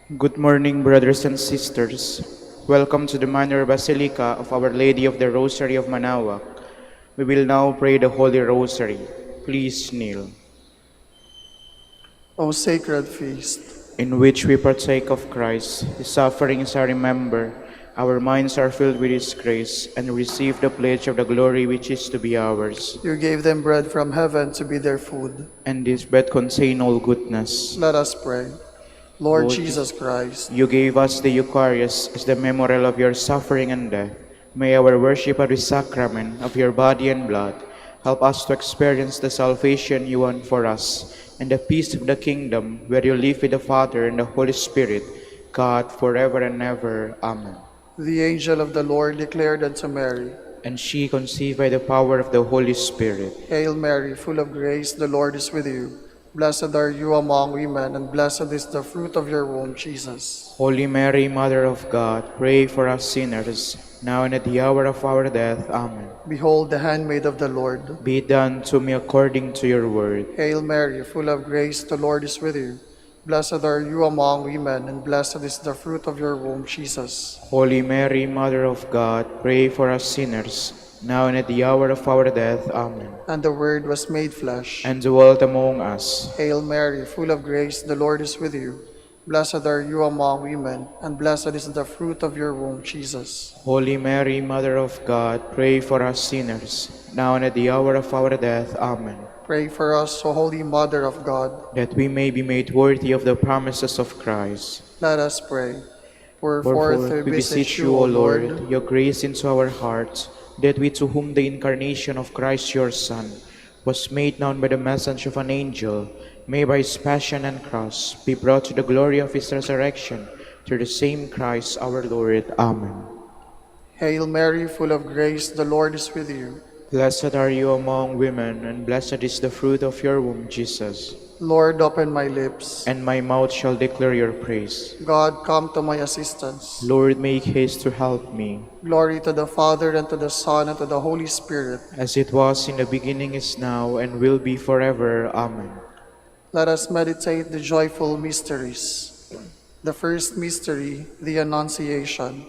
Good morning, brothers and sisters. Welcome to the Minor Basilica of Our Lady of the Rosary of Manaoag. We will now pray the Holy Rosary. Please kneel. O sacred feast, In which we partake of Christ, His sufferings are remembered, our minds are filled with His grace, and receive the pledge of the glory which is to be ours. you gave them bread from heaven to be their food. And this bread contain all goodness. Let us pray. Lord Lord Jesus Christ, You gave us the Eucharist as the memorial of your suffering and death. May our worship of the sacrament of your body and blood help us to experience the salvation you won for us and the peace of the kingdom where you live with the Father and the Holy Spirit, God, forever and ever. Amen. the angel of the Lord declared unto Mary, And she conceived by the power of the Holy Spirit. Hail Mary, full of grace, the Lord is with you. Blessed are you among women, and blessed is the fruit of your womb, Jesus. Holy Mary, Mother of God, pray for us sinners, now and at the hour of our death. Amen. Behold the handmaid of the Lord. Be done to me according to your word. Hail Mary, full of grace, the Lord is with you. Blessed are you among women, and blessed is the fruit of your womb, Jesus. Holy Mary, Mother of God, pray for us sinners, now and at the hour of our death. Amen. And the Word was made flesh, And dwelt among us. Hail Mary, full of grace, the Lord is with you. Blessed are you among women, and blessed is the fruit of your womb, Jesus. Holy Mary, Mother of God, pray for us sinners, now and at the hour of our death. Amen. Pray for us, O Holy Mother of God. That we may be made worthy of the promises of Christ. Let us pray. Wherefore, we beseech you, O Lord, your grace into our hearts, that we to whom the incarnation of Christ your Son was made known by the message of an angel, may by his passion and cross be brought to the glory of his resurrection, through the same Christ our Lord. Amen. Hail Mary, full of grace, the Lord is with you. Blessed are you among women, and blessed is the fruit of your womb, Jesus. Lord, open my lips. And my mouth shall declare your praise. God, come to my assistance. Lord, make haste to help me. Glory to the Father, and to the Son, and to the Holy Spirit. As it was in the beginning, is now, and will be forever. Amen. Let us meditate the joyful mysteries. The first mystery, the Annunciation.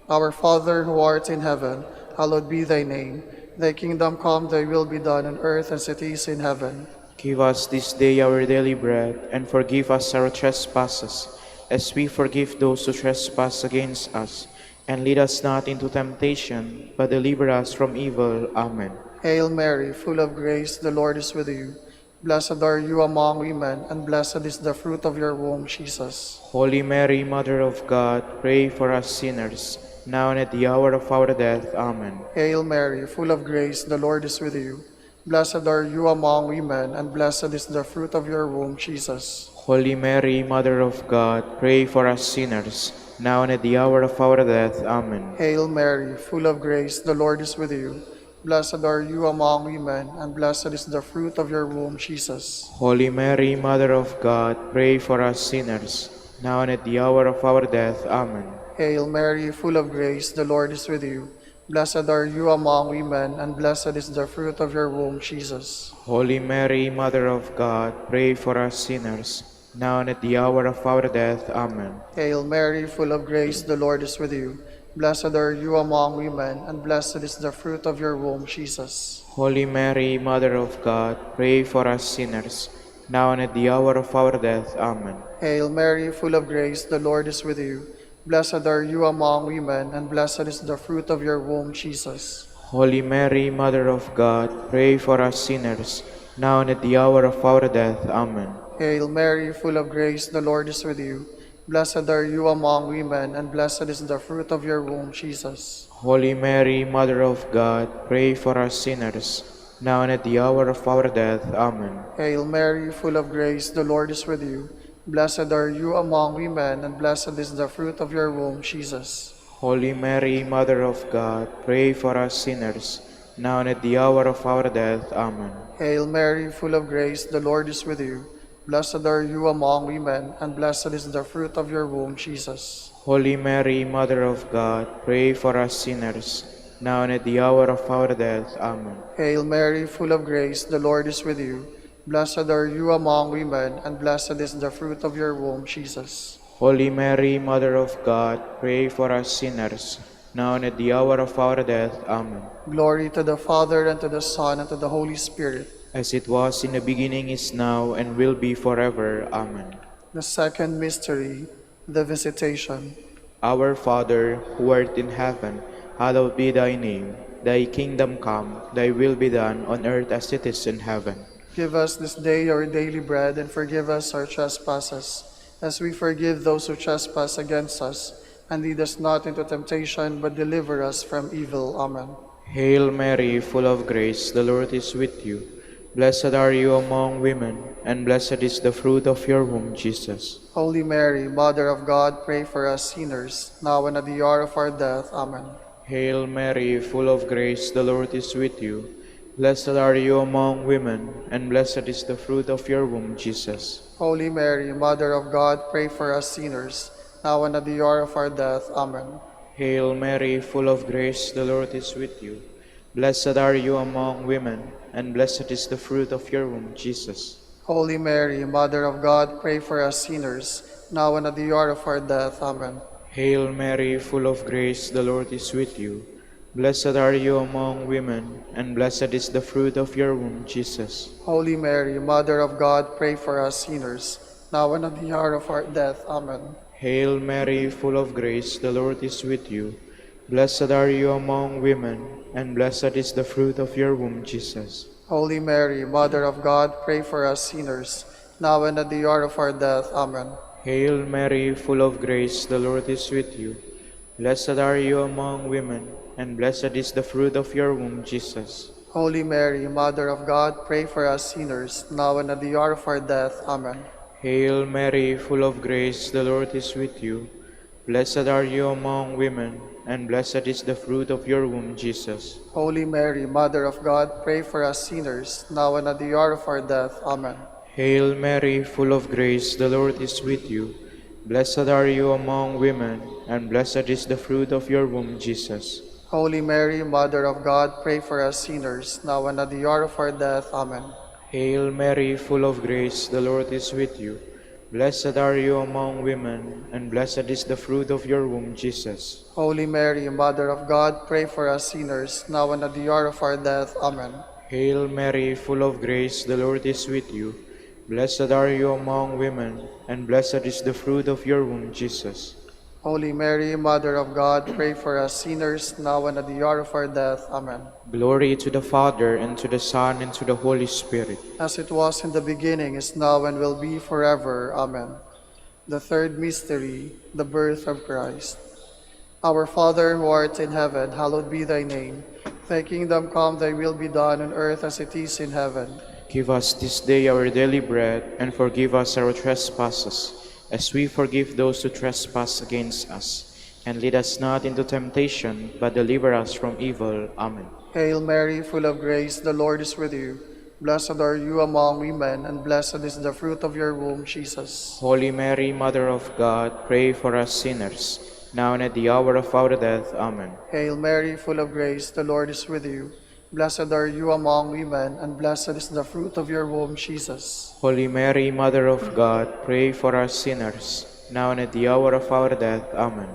Our Father who art in heaven, hallowed be thy name. Thy kingdom come, thy will be done on earth as it is in heaven. Give us this day our daily bread, and forgive us our trespasses, as we forgive those who trespass against us. And lead us not into temptation, but deliver us from evil. Amen. Hail Mary, full of grace, the Lord is with you. Blessed are you among women, and blessed is the fruit of your womb, Jesus. Holy Mary, Mother of God, pray for us sinners, now and at the hour of our death. Amen. Hail Mary, full of grace, the Lord is with you. Blessed are you among women, and blessed is the fruit of your womb, Jesus. Holy Mary, Mother of God, pray for us sinners, now and at the hour of our death. Amen. Hail Mary, full of grace, the Lord is with you. Blessed are you among women, and blessed is the fruit of your womb, Jesus. Holy Mary, Mother of God, pray for us sinners, now and at the hour of our death. Amen. Hail Mary, full of grace, the Lord is with you. Blessed are you among women, and blessed is the fruit of your womb, Jesus. Holy Mary, Mother of God, pray for us sinners, now and at the hour of our death. Amen. Hail Mary, full of grace, the Lord is with you. Blessed are you among women, and blessed is the fruit of your womb, Jesus. Holy Mary, Mother of God, pray for us sinners, now and at the hour of our death. Amen. Hail Mary, full of grace, the Lord is with you. Blessed are you among women, and blessed is the fruit of your womb, Jesus. Holy Mary, Mother of God, pray for us sinners, now and at the hour of our death. Amen. Hail Mary, full of grace, the Lord is with you. Blessed are you among women, and blessed is the fruit of your womb, Jesus. Holy Mary, Mother of God, pray for us sinners, now and at the hour of our death. Amen. Hail Mary, full of grace, the Lord is with you. Blessed are you among women, and blessed is the fruit of your womb, Jesus. Holy Mary, Mother of God, pray for us sinners, now and at the hour of our death. Amen. Hail Mary, full of grace, the Lord is with you. Blessed are you among women, and blessed is the fruit of your womb, Jesus. Holy Mary, Mother of God, pray for us sinners, now and at the hour of our death. Amen. Hail Mary, full of grace, the Lord is with you. Blessed are you among women, and blessed is the fruit of your womb, Jesus. Holy Mary, Mother of God, pray for us sinners, now and at the hour of our death. Amen. Glory to the Father, and to the Son, and to the Holy Spirit. As it was in the beginning, is now, and will be forever. Amen. The second mystery, the Visitation. Our Father, who art in heaven, hallowed be thy name. Thy kingdom come, thy will be done on earth as it is in heaven. Give us this day our daily bread, and forgive us our trespasses, as we forgive those who trespass against us. And lead us not into temptation, but deliver us from evil. Amen. Hail Mary, full of grace, the Lord is with you. Blessed are you among women, and blessed is the fruit of your womb, Jesus. Holy Mary, Mother of God, pray for us sinners, now and at the hour of our death. Amen. Hail Mary, full of grace, the Lord is with you. Blessed are you among women, and blessed is the fruit of your womb, Jesus. Holy Mary, Mother of God, pray for us sinners, now and at the hour of our death. Amen. Hail Mary, full of grace, the Lord is with you. Blessed are you among women, and blessed is the fruit of your womb, Jesus. Holy Mary, Mother of God, pray for us sinners, now and at the hour of our death. Amen. Hail Mary, full of grace, the Lord is with you. Blessed are you among women, and blessed is the fruit of your womb, Jesus. Holy Mary, Mother of God, pray for us sinners, now and at the hour of our death. Amen. Hail Mary, full of grace, the Lord is with you. Blessed are you among women, and blessed is the fruit of your womb, Jesus. Holy Mary, Mother of God, pray for us sinners, now and at the hour of our death. Amen. Hail Mary, full of grace, the Lord is with you. Blessed are you among women, and blessed is the fruit of your womb, Jesus. Holy Mary, Mother of God, pray for us sinners, now and at the hour of our death. Amen. Hail Mary, full of grace, the Lord is with you. Blessed are you among women, and blessed is the fruit of your womb, Jesus. Holy Mary, Mother of God, pray for us sinners, now and at the hour of our death. Amen. Hail Mary, full of grace, the Lord is with you. Blessed are you among women, and blessed is the fruit of your womb, Jesus. Holy Mary, Mother of God, pray for us sinners, now and at the hour of our death. Amen. Hail Mary, full of grace, the Lord is with you. Blessed are you among women, and blessed is the fruit of your womb, Jesus. Holy Mary, Mother of God, pray for us sinners, now and at the hour of our death. Amen. Hail Mary, full of grace, the Lord is with you. Blessed are you among women, and blessed is the fruit of your womb, Jesus. Holy Mary, Mother of God, pray for us sinners, now and at the hour of our death. Amen. Glory to the Father, and to the Son, and to the Holy Spirit. As it was in the beginning, is now, and will be forever. Amen. The third mystery, the birth of Christ. Our Father, who art in heaven, hallowed be thy name. Thy kingdom come, thy will be done on earth as it is in heaven. Give us this day our daily bread, and forgive us our trespasses, as we forgive those who trespass against us. And lead us not into temptation, but deliver us from evil. Amen. Hail Mary, full of grace, the Lord is with you. Blessed are you among women, and blessed is the fruit of your womb, Jesus. Holy Mary, Mother of God, pray for us sinners, now and at the hour of our death. Amen. Hail Mary, full of grace, the Lord is with you. Blessed are you among women, and blessed is the fruit of your womb, Jesus. Holy Mary, Mother of God, pray for us sinners, now and at the hour of our death. Amen.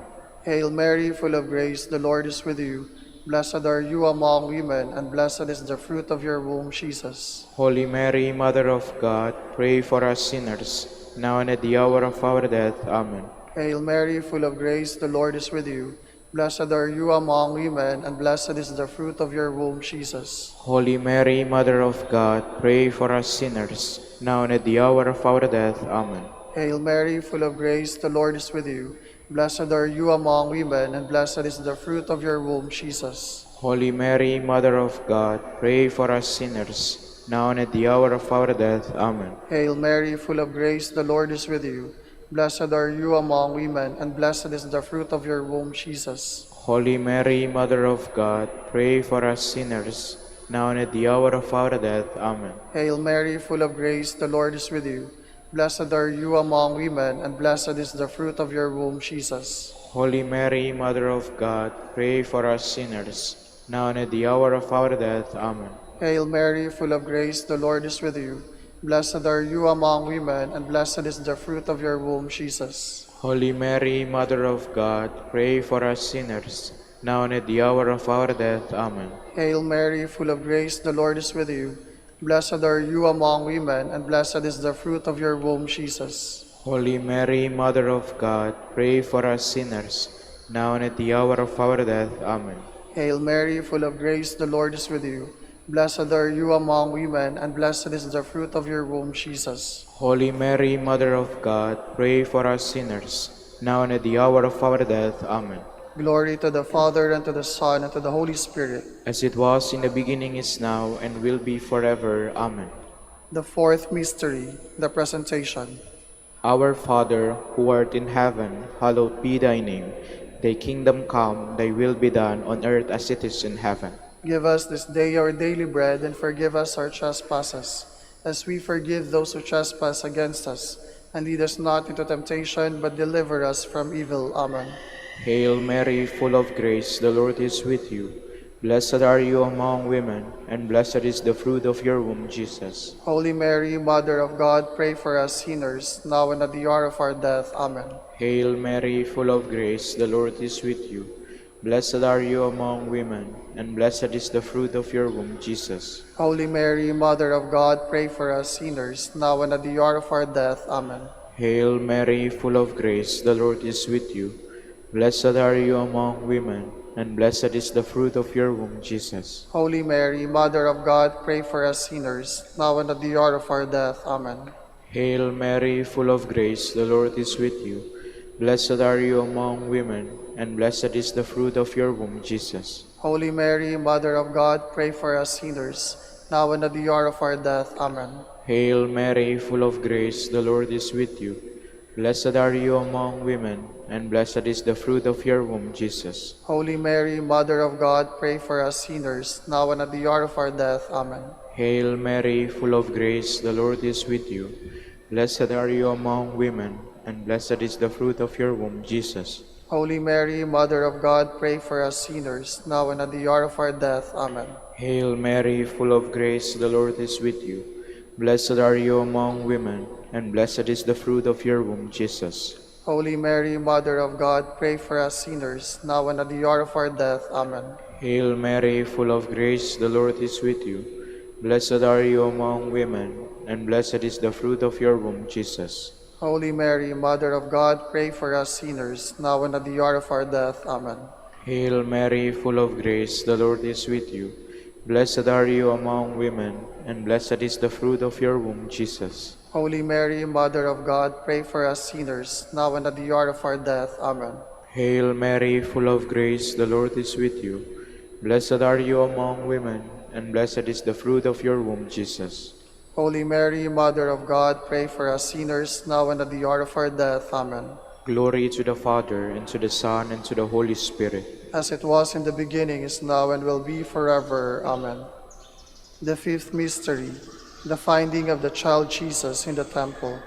Hail Mary, full of grace, the Lord is with you. Blessed are you among women, and blessed is the fruit of your womb, Jesus. Holy Mary, Mother of God, pray for us sinners, now and at the hour of our death. Amen. Hail Mary, full of grace, the Lord is with you. Blessed are you among women, and blessed is the fruit of your womb, Jesus. Holy Mary, Mother of God, pray for us sinners, now and at the hour of our death. Amen. Hail Mary, full of grace, the Lord is with you. Blessed are you among women, and blessed is the fruit of your womb, Jesus. Holy Mary, Mother of God, pray for us sinners, now and at the hour of our death. Amen. Hail Mary, full of grace, the Lord is with you. Blessed are you among women, and blessed is the fruit of your womb, Jesus. Holy Mary, Mother of God, pray for us sinners, now and at the hour of our death. Amen. Hail Mary, full of grace, the Lord is with you. Blessed are you among women, and blessed is the fruit of your womb, Jesus. Holy Mary, Mother of God, pray for us sinners, now and at the hour of our death. Amen. Hail Mary, full of grace, the Lord is with you. Blessed are you among women, and blessed is the fruit of your womb, Jesus. Holy Mary, Mother of God, pray for us sinners, now and at the hour of our death. Amen. Hail Mary, full of grace, the Lord is with you. Blessed are you among women, and blessed is the fruit of your womb, Jesus. Holy Mary, Mother of God, pray for us sinners, now and at the hour of our death. Amen. Hail Mary, full of grace, the Lord is with you. Blessed are you among women, and blessed is the fruit of your womb, Jesus. Holy Mary, Mother of God, pray for us sinners, now and at the hour of our death. Amen. Glory to the Father, and to the Son, and to the Holy Spirit. As it was in the beginning, is now, and will be forever. Amen. The fourth mystery, the Presentation. Our Father, who art in heaven, hallowed be thy name. Thy kingdom come, thy will be done, on earth as it is in heaven. Give us this day our daily bread, and forgive us our trespasses, as we forgive those who trespass against us. And lead us not into temptation, but deliver us from evil. Amen. Hail Mary, full of grace, the Lord is with you. Blessed are you among women, and blessed is the fruit of your womb, Jesus. Holy Mary, Mother of God, pray for us sinners, now and at the hour of our death. Amen. Hail Mary, full of grace, the Lord is with you. Blessed are you among women, and blessed is the fruit of your womb, Jesus. Holy Mary, Mother of God, pray for us sinners, now and at the hour of our death. Amen. Hail Mary, full of grace, the Lord is with you. Blessed are you among women, and blessed is the fruit of your womb, Jesus. Holy Mary, Mother of God, pray for us sinners, now and at the hour of our death. Amen. Hail Mary, full of grace, the Lord is with you. Blessed are you among women, and blessed is the fruit of your womb, Jesus. Holy Mary, Mother of God, pray for us sinners, now and at the hour of our death. Amen. Hail Mary, full of grace, the Lord is with you. Blessed are you among women, and blessed is the fruit of your womb, Jesus. Holy Mary, Mother of God, pray for us sinners, now and at the hour of our death. Amen. Hail Mary, full of grace, the Lord is with you. Blessed are you among women, and blessed is the fruit of your womb, Jesus. Holy Mary, Mother of God, pray for us sinners, now and at the hour of our death. Amen. Hail Mary, full of grace, the Lord is with you. Blessed are you among women, and blessed is the fruit of your womb, Jesus. Holy Mary, Mother of God, pray for us sinners, now and at the hour of our death. Amen. Hail Mary, full of grace, the Lord is with you. Blessed are you among women, and blessed is the fruit of your womb, Jesus. Holy Mary, Mother of God, pray for us sinners, now and at the hour of our death. Amen. Hail Mary, full of grace, the Lord is with you. Blessed are you among women, and blessed is the fruit of your womb, Jesus. Holy Mary, Mother of God, pray for us sinners, now and at the hour of our death. Amen. Hail Mary, full of grace, the Lord is with you. Blessed are you among women, and blessed is the fruit of your womb, Jesus. Holy Mary, Mother of God, pray for us sinners, now and at the hour of our death. Amen. Glory to the Father, and to the Son, and to the Holy Spirit. As it was in the beginning, is now, and will be forever. Amen. The fifth mystery, the finding of the child Jesus in the temple.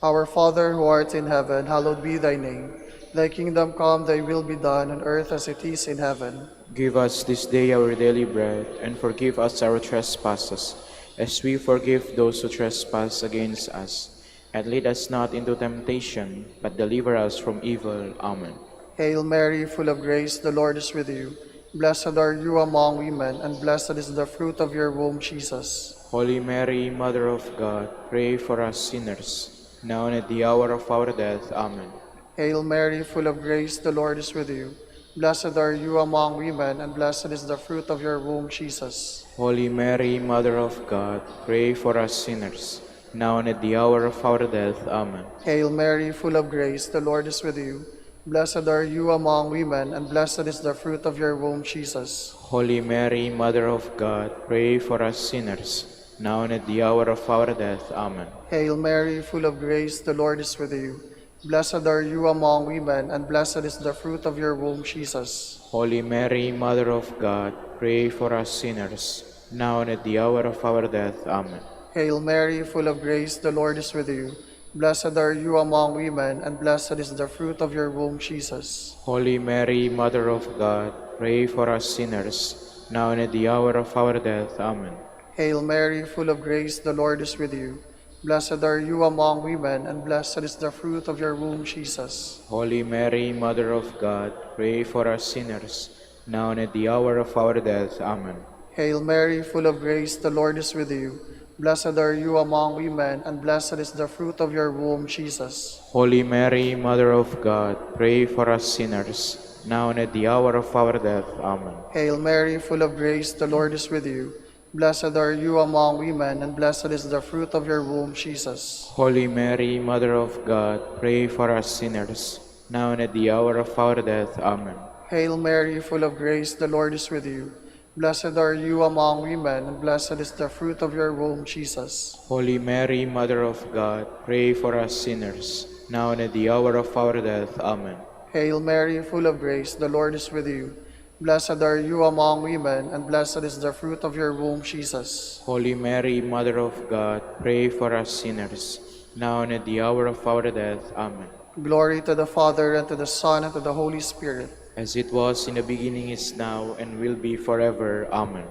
Our Father, who art in heaven, hallowed be thy name. Thy kingdom come, thy will be done, on earth as it is in heaven. Give us this day our daily bread, and forgive us our trespasses, as we forgive those who trespass against us. And lead us not into temptation, but deliver us from evil. Amen. Hail Mary, full of grace, the Lord is with you. Blessed are you among women, and blessed is the fruit of your womb, Jesus. Holy Mary, Mother of God, pray for us sinners, now and at the hour of our death. Amen. Hail Mary, full of grace, the Lord is with you. Blessed are you among women, and blessed is the fruit of your womb, Jesus. Holy Mary, Mother of God, pray for us sinners, now and at the hour of our death. Amen. Hail Mary, full of grace, the Lord is with you. Blessed are you among women, and blessed is the fruit of your womb, Jesus. Holy Mary, Mother of God, pray for us sinners, now and at the hour of our death. Amen. Hail Mary, full of grace, the Lord is with you. Blessed are you among women, and blessed is the fruit of your womb, Jesus. Holy Mary, Mother of God, pray for us sinners, now and at the hour of our death. Amen. Hail Mary, full of grace, the Lord is with you. Blessed are you among women, and blessed is the fruit of your womb, Jesus. Holy Mary, Mother of God, pray for us sinners, now and at the hour of our death. Amen. Hail Mary, full of grace, the Lord is with you. Blessed are you among women, and blessed is the fruit of your womb, Jesus. Holy Mary, Mother of God, pray for us sinners, now and at the hour of our death. Amen. Hail Mary, full of grace, the Lord is with you. Blessed are you among women, and blessed is the fruit of your womb, Jesus. Holy Mary, Mother of God, pray for us sinners, now and at the hour of our death. Amen. Hail Mary, full of grace, the Lord is with you. Blessed are you among women, and blessed is the fruit of your womb, Jesus. Holy Mary, Mother of God, pray for us sinners, now and at the hour of our death. Amen. Hail Mary, full of grace, the Lord is with you. Blessed are you among women, and blessed is the fruit of your womb, Jesus. Holy Mary, Mother of God, pray for us sinners, now and at the hour of our death. Amen. Hail Mary, full of grace, the Lord is with you. Blessed are you among women, and blessed is the fruit of your womb, Jesus. Holy Mary, Mother of God, pray for us sinners, now and at the hour of our death. Amen. Glory to the Father, and to the Son, and to the Holy Spirit. As it was in the beginning, is now, and will be forever. Amen.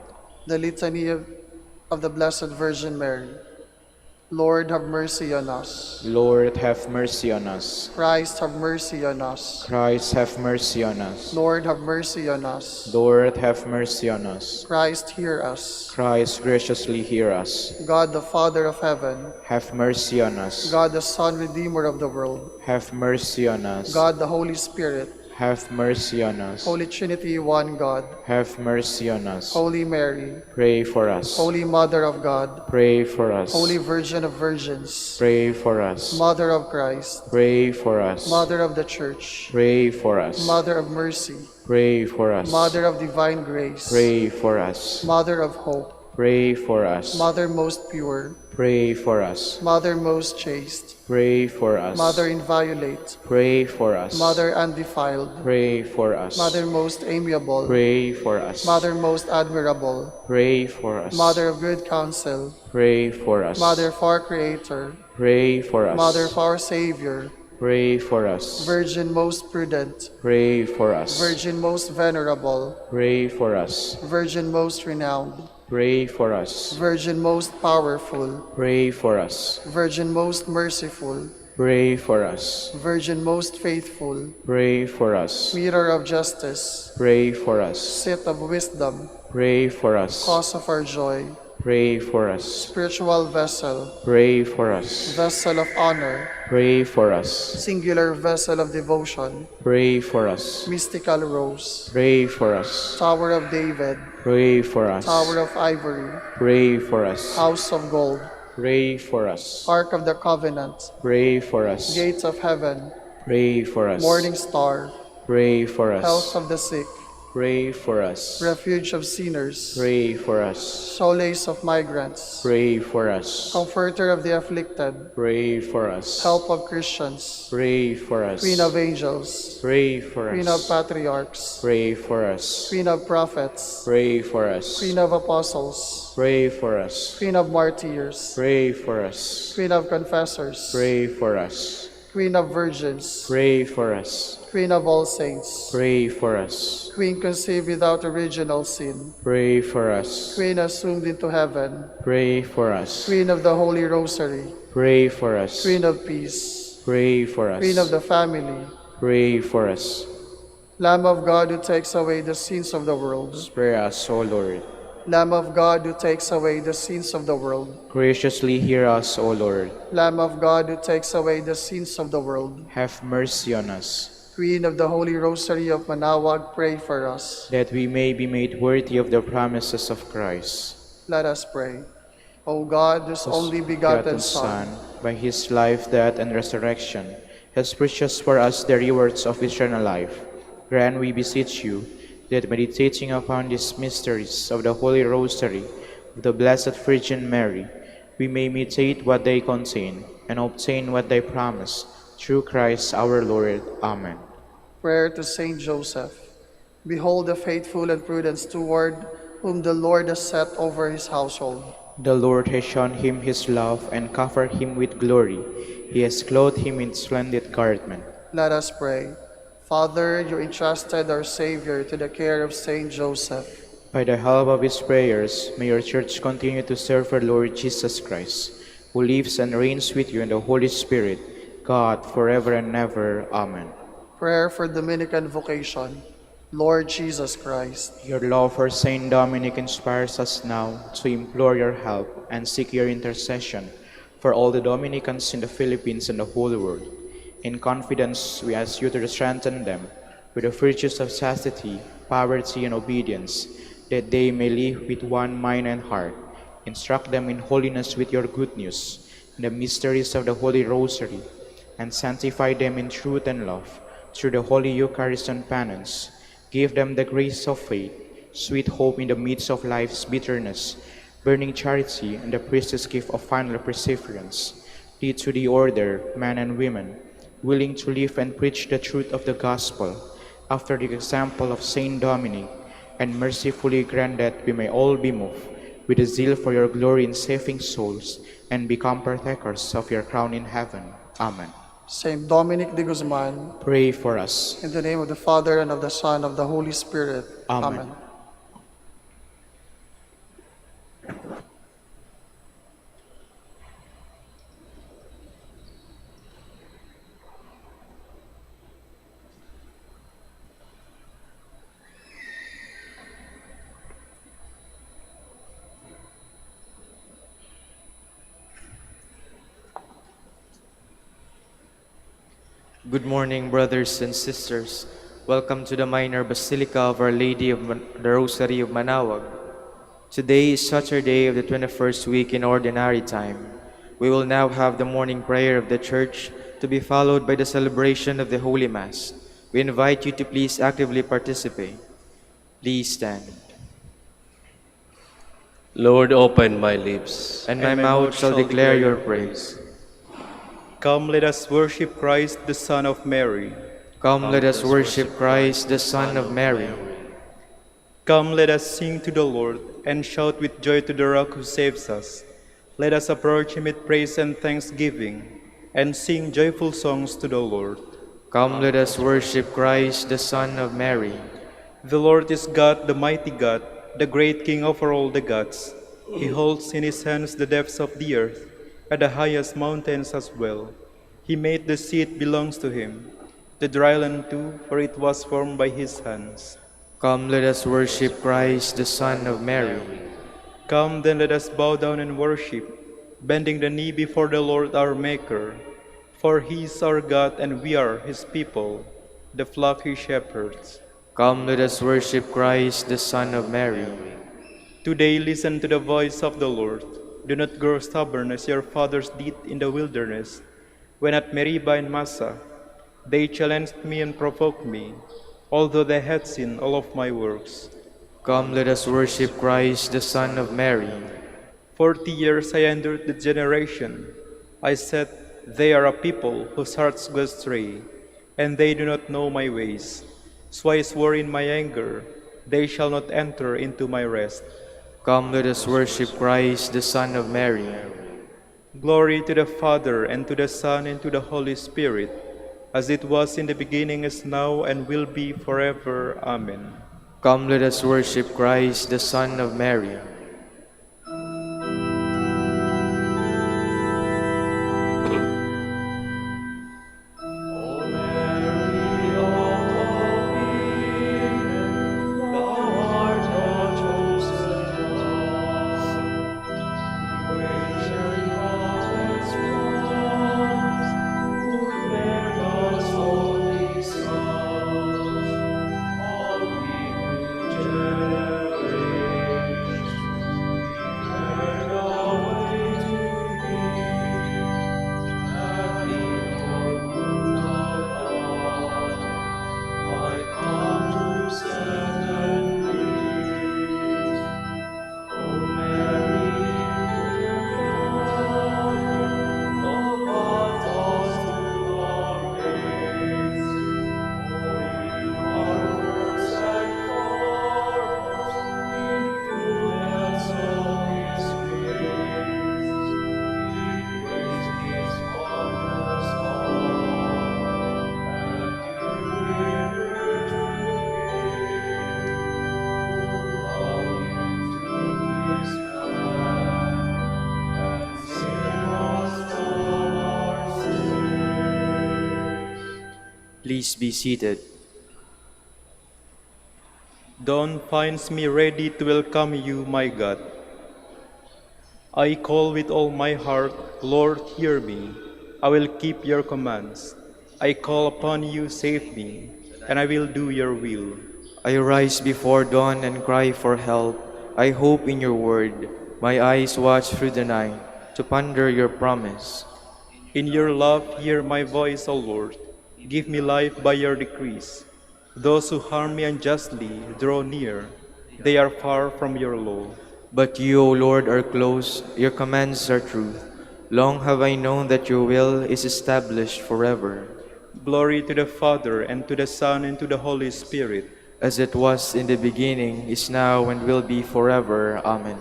The Litany of the Blessed Virgin Mary. Lord, have mercy on us. Lord, have mercy on us. Christ, have mercy on us. Christ, have mercy on us. Lord, have mercy on us. Lord, have mercy on us. Christ, hear us. Christ, graciously hear us. God, the Father of heaven. Have mercy on us. God, the Son, Redeemer of the world. Have mercy on us. God, the Holy Spirit. Have mercy on us. Holy Trinity, one God. Have mercy on us. Holy Mary. Pray for us. Holy Mother of God. Pray for us. Holy Virgin of Virgins. Pray for us. Mother of Christ. Pray for us. Mother of the Church. Pray for us. Mother of mercy. Pray for us. Mother of divine grace. Pray for us. Mother of hope. Pray for us. Mother most pure. Pray for us. Mother most chaste. Pray for us. Mother inviolate. Pray for us. Mother undefiled. Pray for us. Mother most amiable. Pray for us. Mother most admirable. Pray for us. Mother of good counsel. Pray for us. Mother of our Creator. Pray for us. Mother of our Savior. Pray for us. Virgin most prudent. Pray for us. Virgin most venerable. Pray for us. Virgin most renowned. Pray for us. Virgin most powerful. Pray for us. Virgin most merciful. Pray for us. Virgin most faithful. Pray for us. Mirror of justice. Pray for us. Seat of wisdom. Pray for us. Cause of our joy. Pray for us. Spiritual vessel. Pray for us. Vessel of honor. Pray for us. Singular vessel of devotion. Pray for us. Mystical rose. Pray for us. Tower of David. Pray for us. Tower of ivory. Pray for us. House of gold. Pray for us. Ark of the covenant. Pray for us. Gates of heaven. Pray for us. Morning star. Pray for us. Health of the sick. Pray for us. Refuge of sinners. Pray for us. Solace of migrants. Pray for us. Comforter of the afflicted. Pray for us. Help of Christians. Pray for us. Queen of angels. Pray for Queen of us. patriarchs. Pray for us. Queen of prophets. Pray for us. Queen of apostles. Pray for us. Queen of martyrs. Pray for us. Queen of confessors. Pray for us. Queen of virgins. Pray for us. Queen of all saints. Pray for us. Queen conceived without original sin. Pray for us. Queen assumed into heaven. Pray for us. Queen of the Holy Rosary. Pray for us. Queen of peace. Pray for us. Queen of the family. Pray for us. Lamb of God who takes away the sins of the world. Spare us, O Lord. Lamb of God who takes away the sins of the world. Graciously hear us, O Lord. Lamb of God who takes away the sins of the world. Have mercy on us, Queen of the Holy Rosary of Manaoag, pray for us. that we may be made worthy of the promises of Christ. Let us pray. O God, whose only begotten Son, by his life, death, and resurrection, has purchased for us the rewards of eternal life, grant, we beseech you, that meditating upon these mysteries of the Holy Rosary of the Blessed Virgin Mary, we may imitate what they contain and obtain what they promise, through Christ our Lord. Amen. prayer to Saint Joseph. Behold the faithful and prudent steward whom the Lord has set over his household. The Lord has shown him his love and covered him with glory. He has clothed him in splendid garment. Let us pray. Father, you entrusted our Savior to the care of Saint Joseph. By the help of his prayers, may your church continue to serve our Lord Jesus Christ, who who lives and reigns with you in the Holy Spirit, God, forever and ever. Amen. Prayer for Dominican vocation. Lord Jesus Christ, Your love for Saint Dominic inspires us now to implore your help and seek your intercession for all the Dominicans in the Philippines and the whole world. In confidence, we ask you to strengthen them with the virtues of chastity, poverty, and obedience, that they may live with one mind and heart. Instruct them in holiness with your good news, in the mysteries of the Holy Rosary, and sanctify them in truth and love through the Holy Eucharist and penance. Give them the grace of faith, sweet hope in the midst of life's bitterness, burning charity, and the precious gift of final perseverance. Lead to the order, men and women, willing to live and preach the truth of the gospel, after the example of Saint Dominic, and mercifully grant that we may all be moved with a zeal for your glory in saving souls, and become partakers of your crown in heaven. Amen. Saint Dominic de Guzman, Pray for us. in the name of the Father, and of the Son, and of the Holy Spirit. Amen. Good morning, brothers and sisters. Welcome to the Minor Basilica of Our Lady of the Rosary of Manaoag. Today is Saturday of the 21st week in Ordinary Time. We will now have the morning prayer of the Church to be followed by the celebration of the Holy Mass. We invite you to please actively participate. Please stand. Lord, open my lips, And my mouth shall declare your praise. Come, let us worship Christ, the Son of Mary. Come, let us worship Christ, the Son of Mary. Come, let us sing to the Lord, and shout with joy to the Rock who saves us. Let us approach him with praise and thanksgiving, and sing joyful songs to the Lord. Come, let us worship Christ, the Son of Mary. The Lord is God, the mighty God, the great King over all the gods. He holds in his hands the depths of the earth, and the highest mountains as well. He made the sea, it belongs to him, the dry land too, for it was formed by his hands. Come, let us worship Christ, the Son of Mary. Come, then let us bow down and worship, bending the knee before the Lord our Maker. For he is our God, and we are his people, the flock he shepherds. Come, let us worship Christ, the Son of Mary. Today listen to the voice of the Lord. Do not grow stubborn as your fathers did in the wilderness, when at Meribah and Massa they challenged me and provoked me, although they had seen all of my works. Come, let us worship Christ, the Son of Mary. 40 years I endured the generation. I said, they are a people whose hearts go astray, and they do not know my ways. So I swore in my anger, they shall not enter into my rest. Come, let us worship Christ, the Son of Mary. Glory to the Father, and to the Son, and to the Holy Spirit, as it was in the beginning, is now, and will be forever. Amen. Come, let us worship Christ, the Son of Mary. Please be seated. Dawn finds me ready to welcome you, my God. I call with all my heart, Lord, hear me. I will keep your commands. I call upon you, save me, and I will do your will. I rise before dawn and cry for help. I hope in your word. My eyes watch through the night to ponder your promise. In your love, hear my voice, O Lord. Give me life by your decrees. Those who harm me unjustly draw near. They are far from your law. But you, O Lord, are close. Your commands are truth. Long have I known that your will is established forever. Glory to the Father, and to the Son, and to the Holy Spirit. As it was in the beginning, is now, and will be forever. Amen.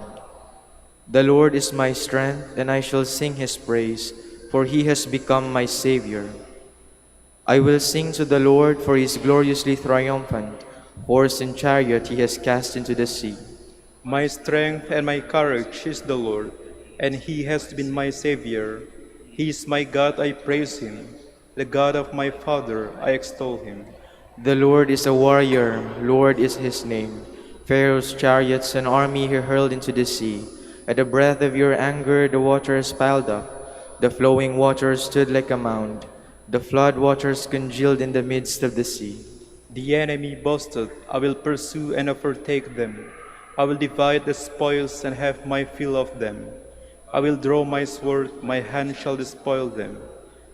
The Lord is my strength, and I shall sing his praise, for he has become my Savior. I will sing to the Lord, for he is gloriously triumphant. Horse and chariot he has cast into the sea. My strength and my courage is the Lord, and he has been my Savior. He is my God, I praise him. The God of my Father, I extol him. The Lord is a warrior, Lord is his name. Pharaoh's chariots and army he hurled into the sea. At the breath of your anger the waters piled up. The flowing waters stood like a mound. The flood waters congealed in the midst of the sea. The enemy boasted, I will pursue and overtake them. I will divide the spoils and have my fill of them. I will draw my sword, my hand shall despoil them.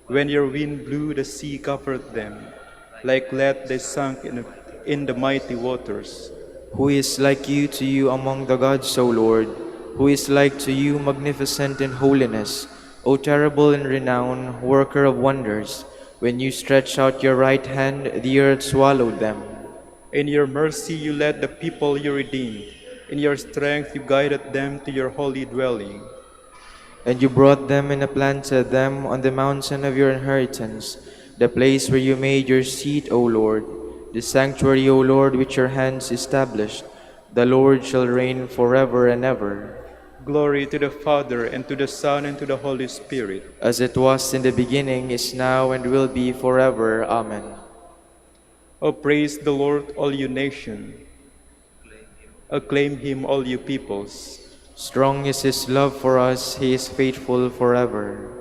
When your wind blew, the sea covered them. Like lead they sank in the mighty waters. Who is like you among the gods, O Lord? Who is like to you, magnificent in holiness, O terrible in renown, worker of wonders? When you stretched out your right hand, the earth swallowed them. In your mercy you led the people you redeemed. In your strength you guided them to your holy dwelling. And you brought them and planted them on the mountain of your inheritance, the place where you made your seat, O Lord, the sanctuary, O Lord, which your hands established. The Lord shall reign forever and ever. Glory to the Father, and to the Son, and to the Holy Spirit. As it was in the beginning, is now, and will be forever. Amen. O praise the Lord, all you nations. Acclaim him, all you peoples. Strong is his love for us, he is faithful forever.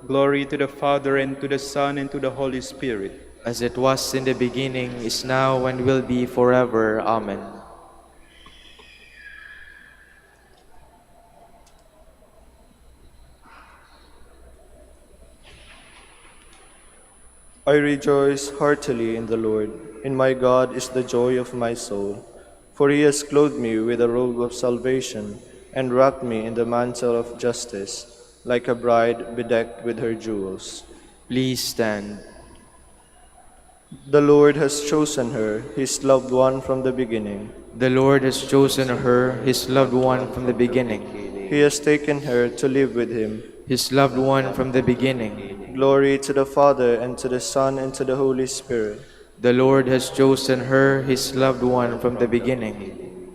Glory to the Father, and to the Son, and to the Holy Spirit. As it was in the beginning, is now, and will be forever. Amen. I rejoice heartily in the Lord. In my God is the joy of my soul. For he has clothed me with a robe of salvation, and wrapped me in the mantle of justice, like a bride bedecked with her jewels. Please stand. The Lord has chosen her, his loved one from the beginning. The Lord has chosen her, his loved one from the beginning. He has taken her to live with him. His loved one from the beginning. Glory to the Father, and to the Son, and to the Holy Spirit. The Lord has chosen her, his loved one from the beginning.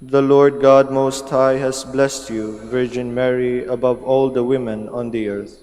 The Lord God Most High has blessed you, Virgin Mary, above all the women on the earth.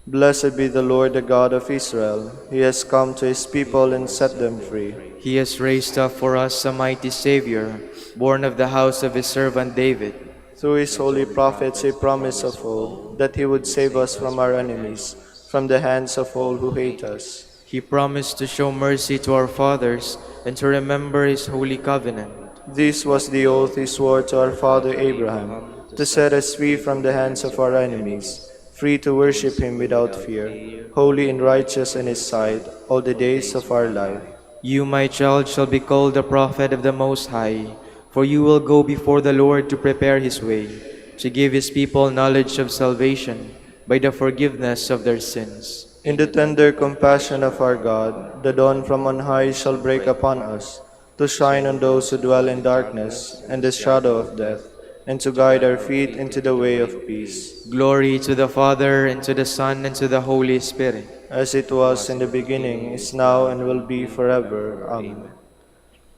Blessed be the Lord, the God of Israel. He has come to his people and set them free. He has raised up for us a mighty Savior, born of the house of his servant David. Through his holy prophets he promised of old that he would save us from our enemies, from the hands of all who hate us. He promised to show mercy to our fathers and to remember his holy covenant. This was the oath he swore to our father Abraham, to set us free from the hands of our enemies, free to worship him without fear, holy and righteous in his sight all the days of our life. You, my child, shall be called the prophet of the Most High, for you will go before the Lord to prepare his way, to give his people knowledge of salvation by the forgiveness of their sins. In the tender compassion of our God, the dawn from on high shall break upon us, to shine on those who dwell in darkness and the shadow of death, and to guide our feet into the way of peace. Glory to the Father, and to the Son, and to the Holy Spirit. As it was in the beginning, is now, and will be forever. Amen.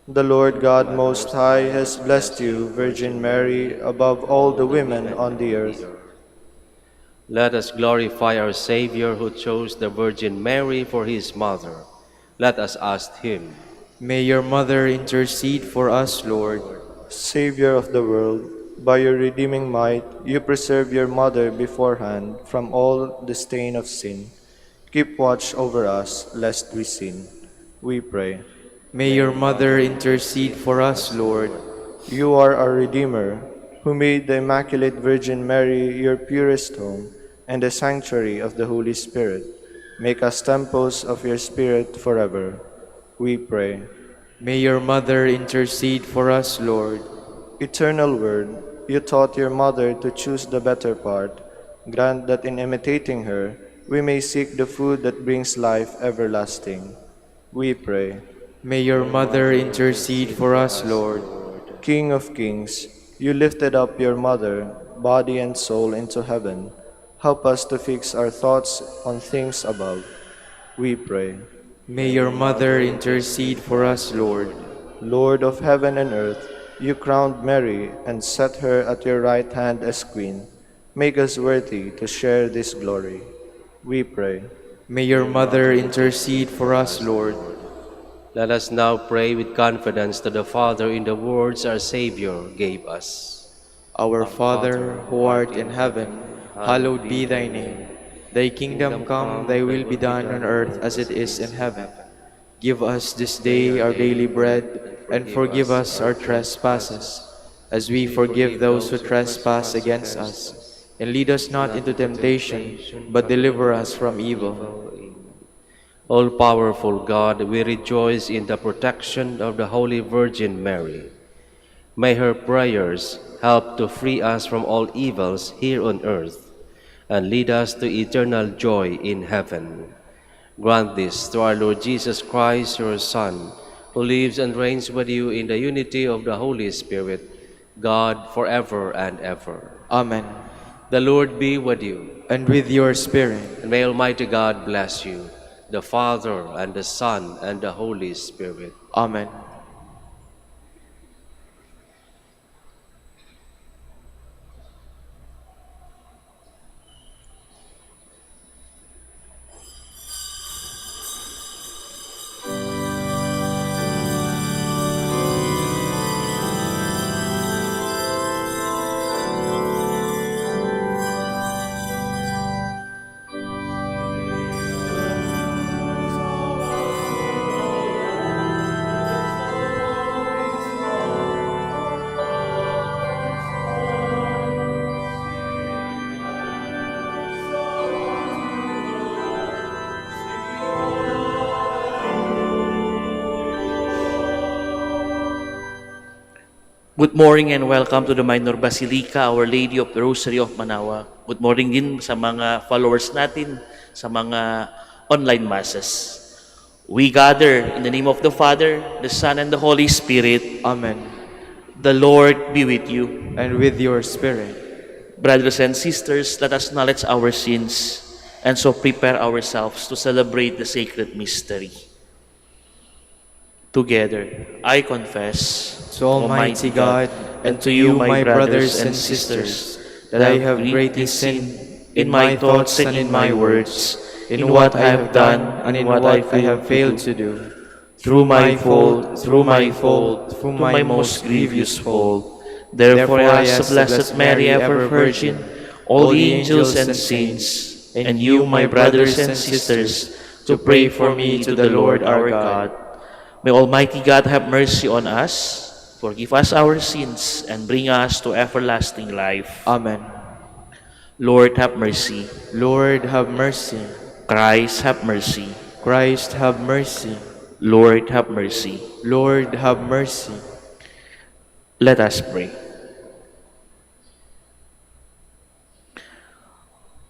The Lord God Most High has blessed you, Virgin Mary, above all the women on the earth. Let us glorify our Savior who chose the Virgin Mary for his mother. Let us ask him. May your mother intercede for us, Lord. Savior of the world, by your redeeming might, you preserve your mother beforehand from all the stain of sin. Keep watch over us, lest we sin. We pray. May your mother intercede for us, Lord. You are our Redeemer, who made the Immaculate Virgin Mary your purest home and the sanctuary of the Holy Spirit. Make us temples of your Spirit forever. We pray. May your mother intercede for us, Lord. Eternal Word, you taught your mother to choose the better part. Grant that in imitating her, we may seek the food that brings life everlasting. We pray. May your mother intercede for us, Lord. King of kings, you lifted up your mother, body and soul, into heaven. Help us to fix our thoughts on things above. We pray. May your mother intercede for us, Lord. Lord of heaven and earth, you crowned Mary and set her at your right hand as queen. Make us worthy to share this glory. We pray. May your mother intercede for us, Lord. Let us now pray with confidence to the Father in the words our Savior gave us. Our Father, who art in heaven, hallowed be thy name. Thy kingdom come, thy will be done on earth as it is in heaven. Give us this day our daily bread, and forgive us our trespasses, as we forgive those who trespass against us. And lead us not into temptation, but deliver us from evil. All-powerful God, we rejoice in the protection of the Holy Virgin Mary. May her prayers help to free us from all evils here on earth and lead us to eternal joy in heaven. Grant this through our Lord Jesus Christ, your Son, who lives and reigns with you in the unity of the Holy Spirit, God forever and ever. Amen. The Lord be with you. And with your spirit. And may Almighty God bless you, the Father, and the Son, and the Holy Spirit. Amen. Good morning and welcome to the Minor Basilica, Our Lady of the Rosary of Manaoag. Good morning din sa mga followers natin sa mga online masses. We gather in the name of the Father, the Son, and the Holy Spirit. Amen. The Lord be with you. And with your spirit. Brothers and sisters, let us acknowledge our sins and so prepare ourselves to celebrate the sacred mystery. Together, I confess To Almighty God, and to you, my brothers and sisters, that I have greatly sinned in my thoughts and in my words, in what I have done and in what I have failed to do. Through my fault, through my most grievous fault. Therefore I ask the Blessed Mary, ever Virgin, all the angels and saints, and you, my brothers and sisters, to pray for me to the Lord our God. May Almighty God have mercy on us, forgive us our sins, and bring us to everlasting life. Amen. Lord, have mercy. Lord, have mercy. Christ, have mercy. Christ, have mercy. Lord, have mercy. Lord, have mercy. Let us pray.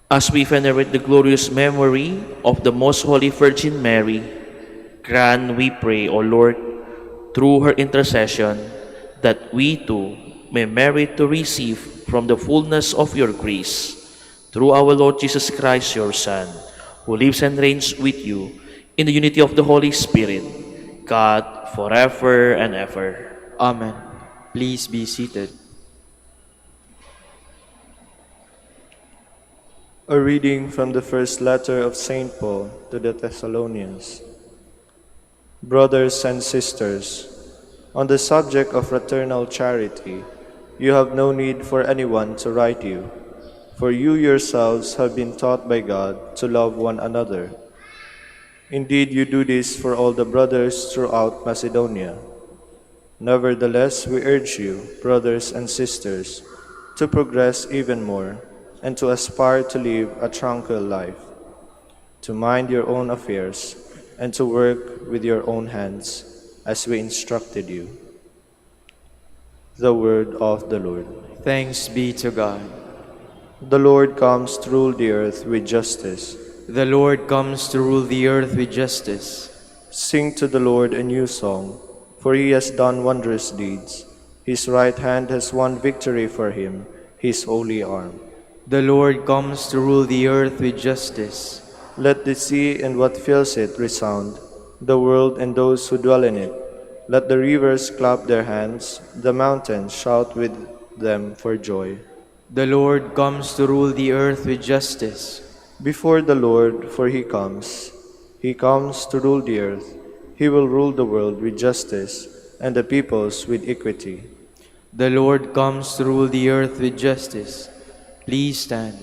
As we venerate the glorious memory of the Most Holy Virgin Mary, grant, we pray, O Lord, through her intercession, that we too may merit to receive from the fullness of your grace, through our Lord Jesus Christ, your Son, who lives and reigns with you in the unity of the Holy Spirit, God, forever and ever. Amen. Please be seated. A reading from the first letter of St. Paul to the Thessalonians. Brothers and sisters, on the subject of fraternal charity, you have no need for anyone to write you, for you yourselves have been taught by God to love one another. Indeed, you do this for all the brothers throughout Macedonia. Nevertheless, we urge you, brothers and sisters, to progress even more and to aspire to live a tranquil life, to mind your own affairs, and to work with your own hands, as we instructed you. The word of the Lord. Thanks be to God. The Lord comes to rule the earth with justice. The Lord comes to rule the earth with justice. Sing to the Lord a new song, for he has done wondrous deeds. His right hand has won victory for him, his holy arm. The Lord comes to rule the earth with justice. Let the sea and what fills it resound, the world and those who dwell in it. Let the rivers clap their hands, the mountains shout with them for joy. The Lord comes to rule the earth with justice. Before the Lord, for he comes. He comes to rule the earth. He will rule the world with justice, and the peoples with equity. The Lord comes to rule the earth with justice. Please stand.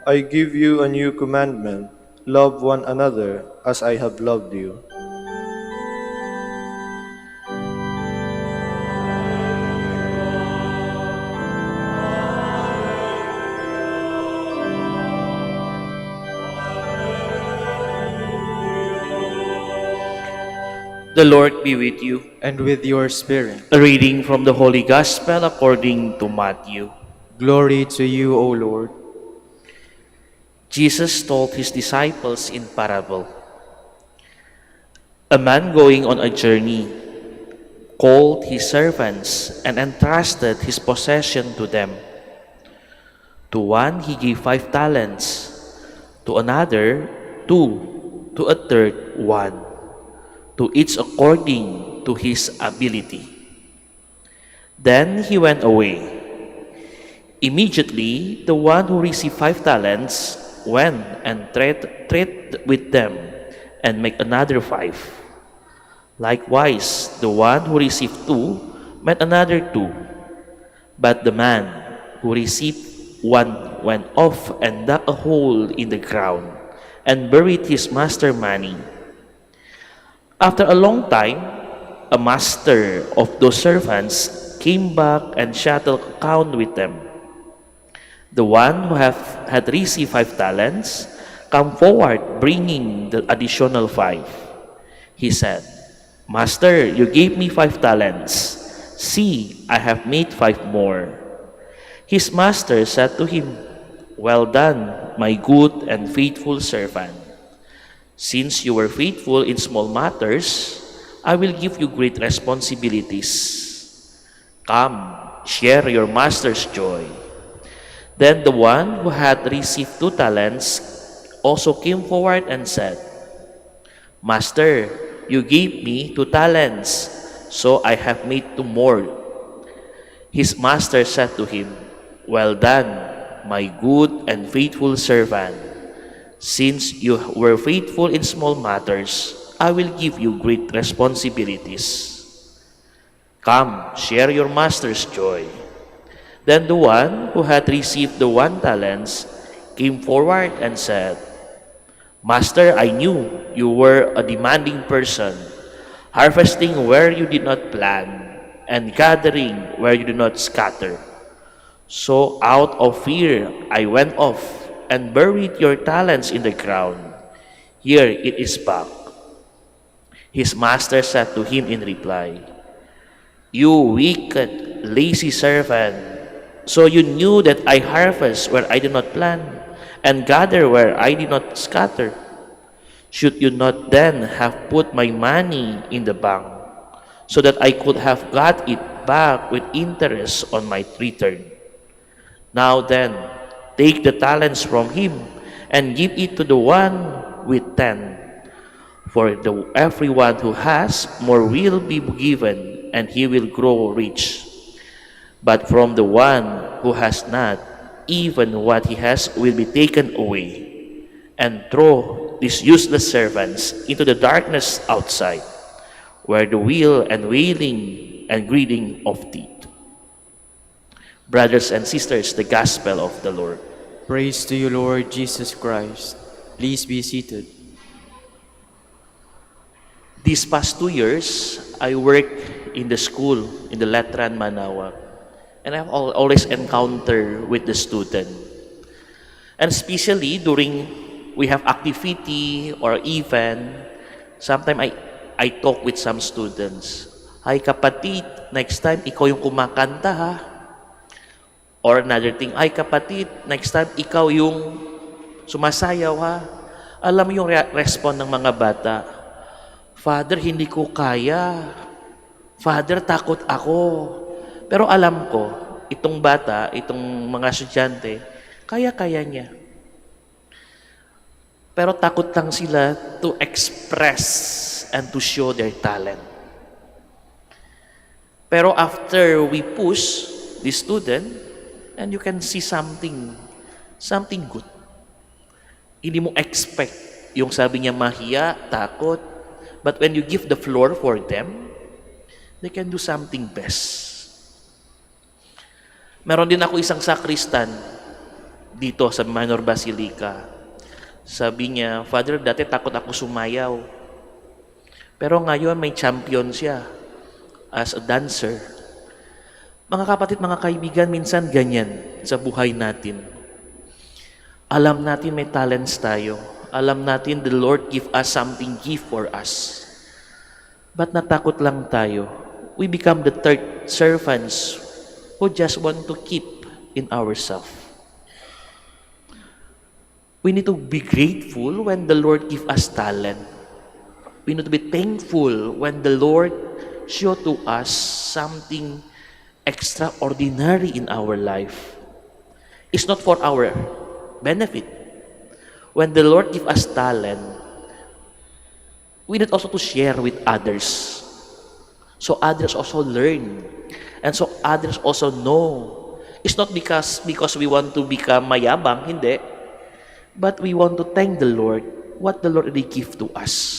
I give you a new commandment. Love one another as I have loved you. The Lord be with you. And with your spirit. A reading from the Holy Gospel according to Matthew. Glory to you, O Lord. Jesus told his disciples in parable. A man going on a journey called his servants and entrusted his possession to them. To one he gave 5 talents, to another 2, to a third 1, to each according to his ability. Then he went away. Immediately the one who received 5 talents went and traded with them and make another 5. Likewise, the one who received 2 met another 2. But the man who received 1 went off and dug a hole in the ground and buried his master's money. After a long time, a master of those servants came back and settled account with them. The one who had received 5 talents came forward bringing the additional 5. He said, Master, you gave me 5 talents. See, I have made 5 more. His master said to him, Well done, my good and faithful servant. Since you were faithful in small matters, I will give you great responsibilities. Come, share your master's joy. Then the one who had received 2 talents also came forward and said, Master, you gave me 2 talents, so I have made 2 more. His master said to him, Well done, my good and faithful servant. Since you were faithful in small matters, I will give you great responsibilities. Come, share your master's joy. Then the one who had received the 1 talents came forward and said, Master, I knew you were a demanding person, harvesting where you did not plant, and gathering where you did not scatter. So out of fear I went off and buried your talents in the ground. Here it is back. His master said to him in reply, You wicked, lazy servant. So you knew that I harvest where I did not plant, and gather where I did not scatter. Should you not then have put my money in the bank, so that I could have got it back with interest on my return? Now then, take the talents from him and give it to the one with 10. For everyone who has, more will be given, and he will grow rich. But from the one who has not, even what he has will be taken away. And throw these useless servants into the darkness outside, where the wail and wailing and grinding of teeth. Brothers and sisters, the Gospel of the Lord. Praise to you, Lord Jesus Christ. Please be seated. These past 2 years, I worked in the school in the Letran Manaoag, and I've always encountered with the student. And especially during we have activity or event, sometimes I talk with some students. Hi kapatid, next time ikaw yung kumakanta ha. Or another thing, ay kapatid, next time ikaw yung sumasayaw ha. Alam mo yung respond ng mga bata, Father, hindi ko kaya. Father, takot ako. Pero alam ko, itong bata, itong mga estudyante, kaya-kaya niya. Pero takot lang sila to express and to show their talent. Pero after we push the student, and you can see something good. Hindi mo expect yung sabi niya mahiya, takot. But when you give the floor for them, they can do something best. Meron din ako isang sakristan dito sa Minor Basilica. Sabi niya, Father, dati takot ako sumayaw. Pero ngayon may champion siya as a dancer. Mga kapatid, mga kaibigan, minsan ganyan sa buhay natin. Alam natin may talents tayo. Alam natin the Lord give us something gift for us. But natakot lang tayo. We become the third servants who just want to keep in ourselves. We need to be grateful when the Lord give us talent. We need to be thankful when the Lord show to us something extraordinary in our life. It's not for our benefit. When the Lord give us talent, we need also to share with others. So others also learn. And so others also know. It's not because we want to become mayabang, hindi. But we want to thank the Lord, what the Lord really give to us.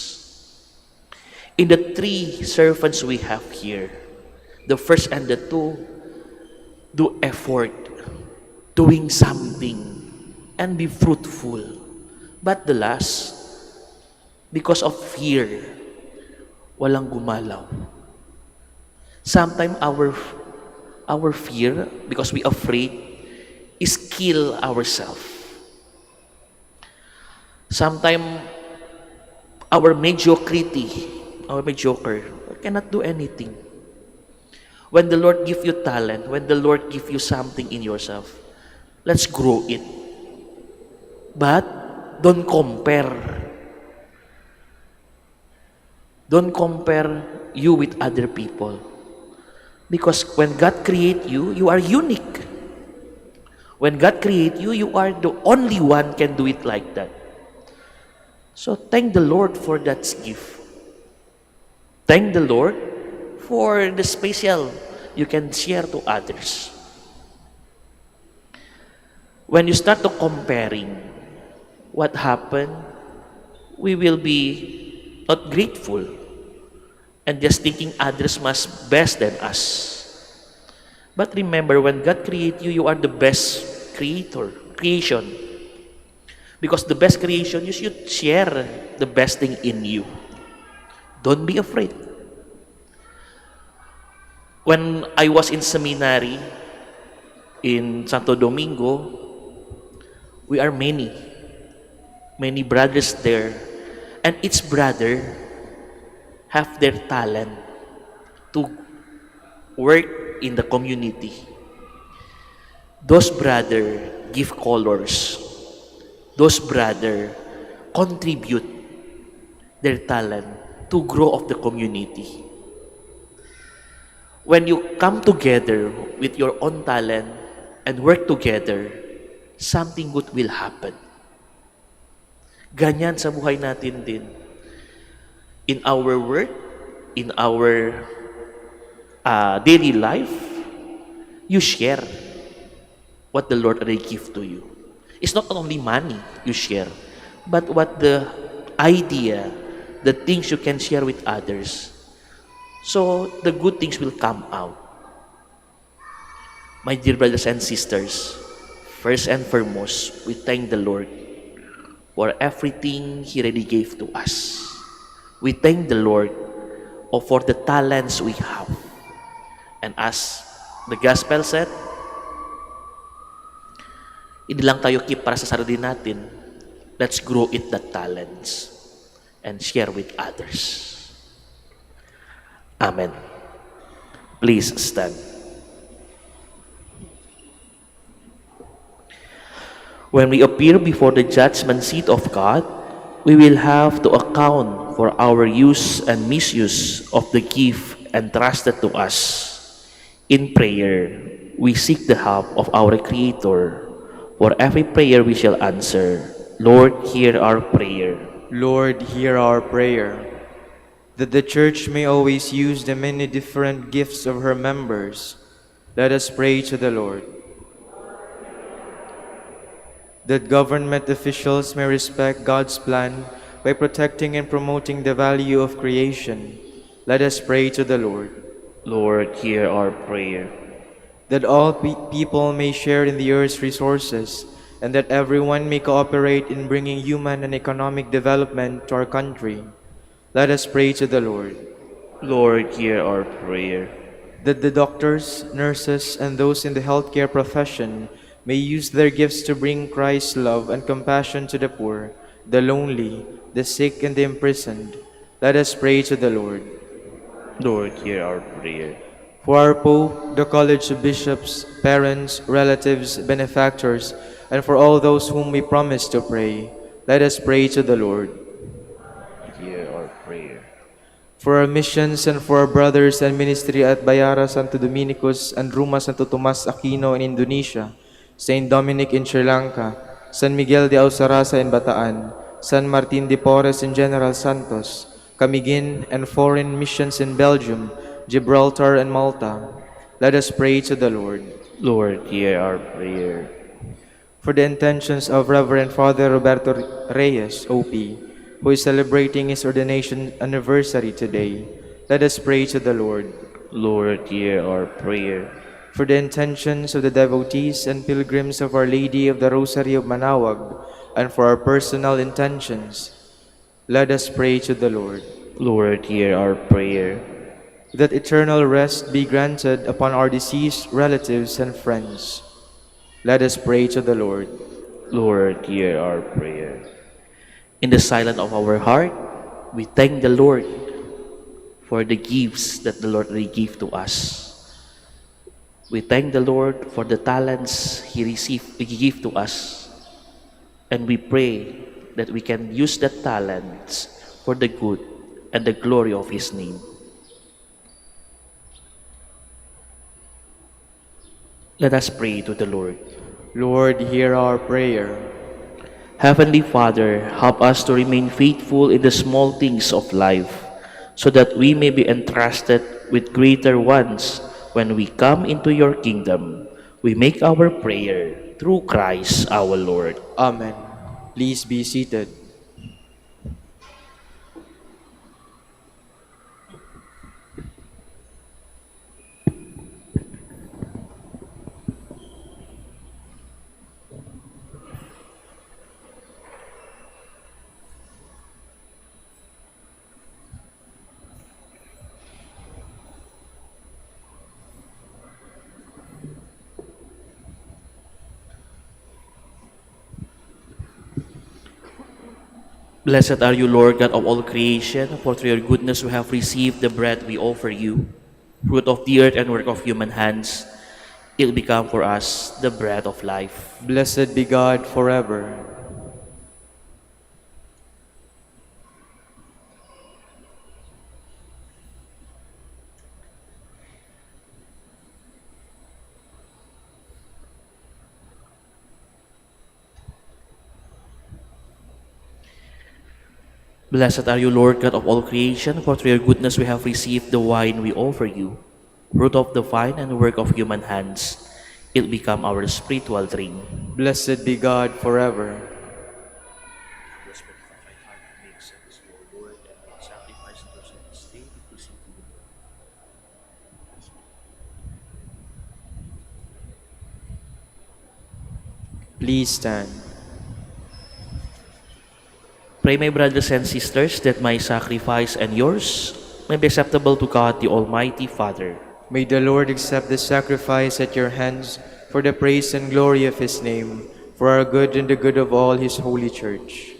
In the 3 servants we have here, the first and the 2, do effort, doing something, and be fruitful. But the last, because of fear, walang gumalaw. Sometimes our fear, because we afraid, is kill ourselves. Sometimes our mediocre, cannot do anything. When the Lord give you talent, when the Lord give you something in yourself, let's grow it. But don't compare. Don't compare you with other people. Because when God create you, you are unique. When God create you, you are the only one can do it like that. So thank the Lord for that gift. Thank the Lord for the special you can share to others. When you start to comparing, what happened? We will be not grateful and just thinking others must best than us. But remember, when God create you, you are the best creation. Because the best creation, you should share the best thing in you. Don't be afraid. When I was in seminary in Santo Domingo, we are many brothers there, and each brother have their talent to work in the community. Those brother give colors. Those brother contribute their talent to grow of the community. When you come together with your own talent and work together, something good will happen. Ganyan sa buhay natin din. In our work, in our daily life, you share what the Lord already give to you. It's not only money you share, but what the idea, the things you can share with others. So the good things will come out. My dear brothers and sisters, first and foremost, we thank the Lord for everything He already gave to us. We thank the Lord for the talents we have. And as the gospel said, hindi lang tayo keep para sa sarili natin. Let's grow it that talents and share with others. Amen. Please stand. When we appear before the judgment seat of God, we will have to account for our use and misuse of the gift entrusted to us. In prayer, we seek the help of our Creator. For every prayer we shall answer, Lord, hear our prayer. Lord, hear our prayer. That the Church may always use the many different gifts of her members, let us pray to the Lord. That government officials may respect God's plan by protecting and promoting the value of creation, let us pray to the Lord. Lord, hear our prayer. That all people may share in the earth's resources, and that everyone may cooperate in bringing human and economic development to our country, let us pray to the Lord. Lord, hear our prayer. That the doctors, nurses, and those in the healthcare profession may use their gifts to bring Christ's love and compassion to the poor, the lonely, the sick, and the imprisoned, let us pray to the Lord. Lord, hear our prayer. For our Pope, the College of Bishops, parents, relatives, benefactors, and for all those whom we promise to pray, let us pray to the Lord. Hear our prayer. For our missions and for our brothers and ministry at Bayara Santo Dominicus and Ruma Santo Tomas Aquino in Indonesia, Saint Dominic in Sri Lanka, San Miguel de Ausarasa in Bataan, San Martin de Porres in General Santos, Camiguin and foreign missions in Belgium, Gibraltar and Malta, let us pray to the Lord. Lord, hear our prayer. For the intentions of Reverend Father Roberto Reyes, OP, who is celebrating his ordination anniversary today, let us pray to the Lord. Lord, hear our prayer. For the intentions of the devotees and pilgrims of Our Lady of the Rosary of Manaoag, and for our personal intentions, let us pray to the Lord. Lord, hear our prayer. That eternal rest be granted upon our deceased relatives and friends, let us pray to the Lord. Lord, hear our prayer. In the silence of our heart, we thank the Lord for the gifts that the Lord already gave to us. We thank the Lord for the talents He gave to us. And we pray that we can use that talents for the good and the glory of His name. Let us pray to the Lord. Lord, hear our prayer. Heavenly Father, help us to remain faithful in the small things of life, so that we may be entrusted with greater ones when we come into your kingdom. We make our prayer through Christ our Lord. Amen. Please be seated. Blessed are you, Lord God of all creation, for through your goodness we have received the bread we offer you, fruit of the earth and work of human hands. It will become for us the bread of life. Blessed be God forever. Blessed are you, Lord God of all creation, for through your goodness we have received the wine we offer you, fruit of the vine and work of human hands. It become our spiritual drink. Blessed be God forever. Please stand. Pray, my brothers and sisters, that my sacrifice and yours may be acceptable to God, the Almighty Father. May the Lord accept the sacrifice at your hands for the praise and glory of his name, for our good and the good of all his holy church.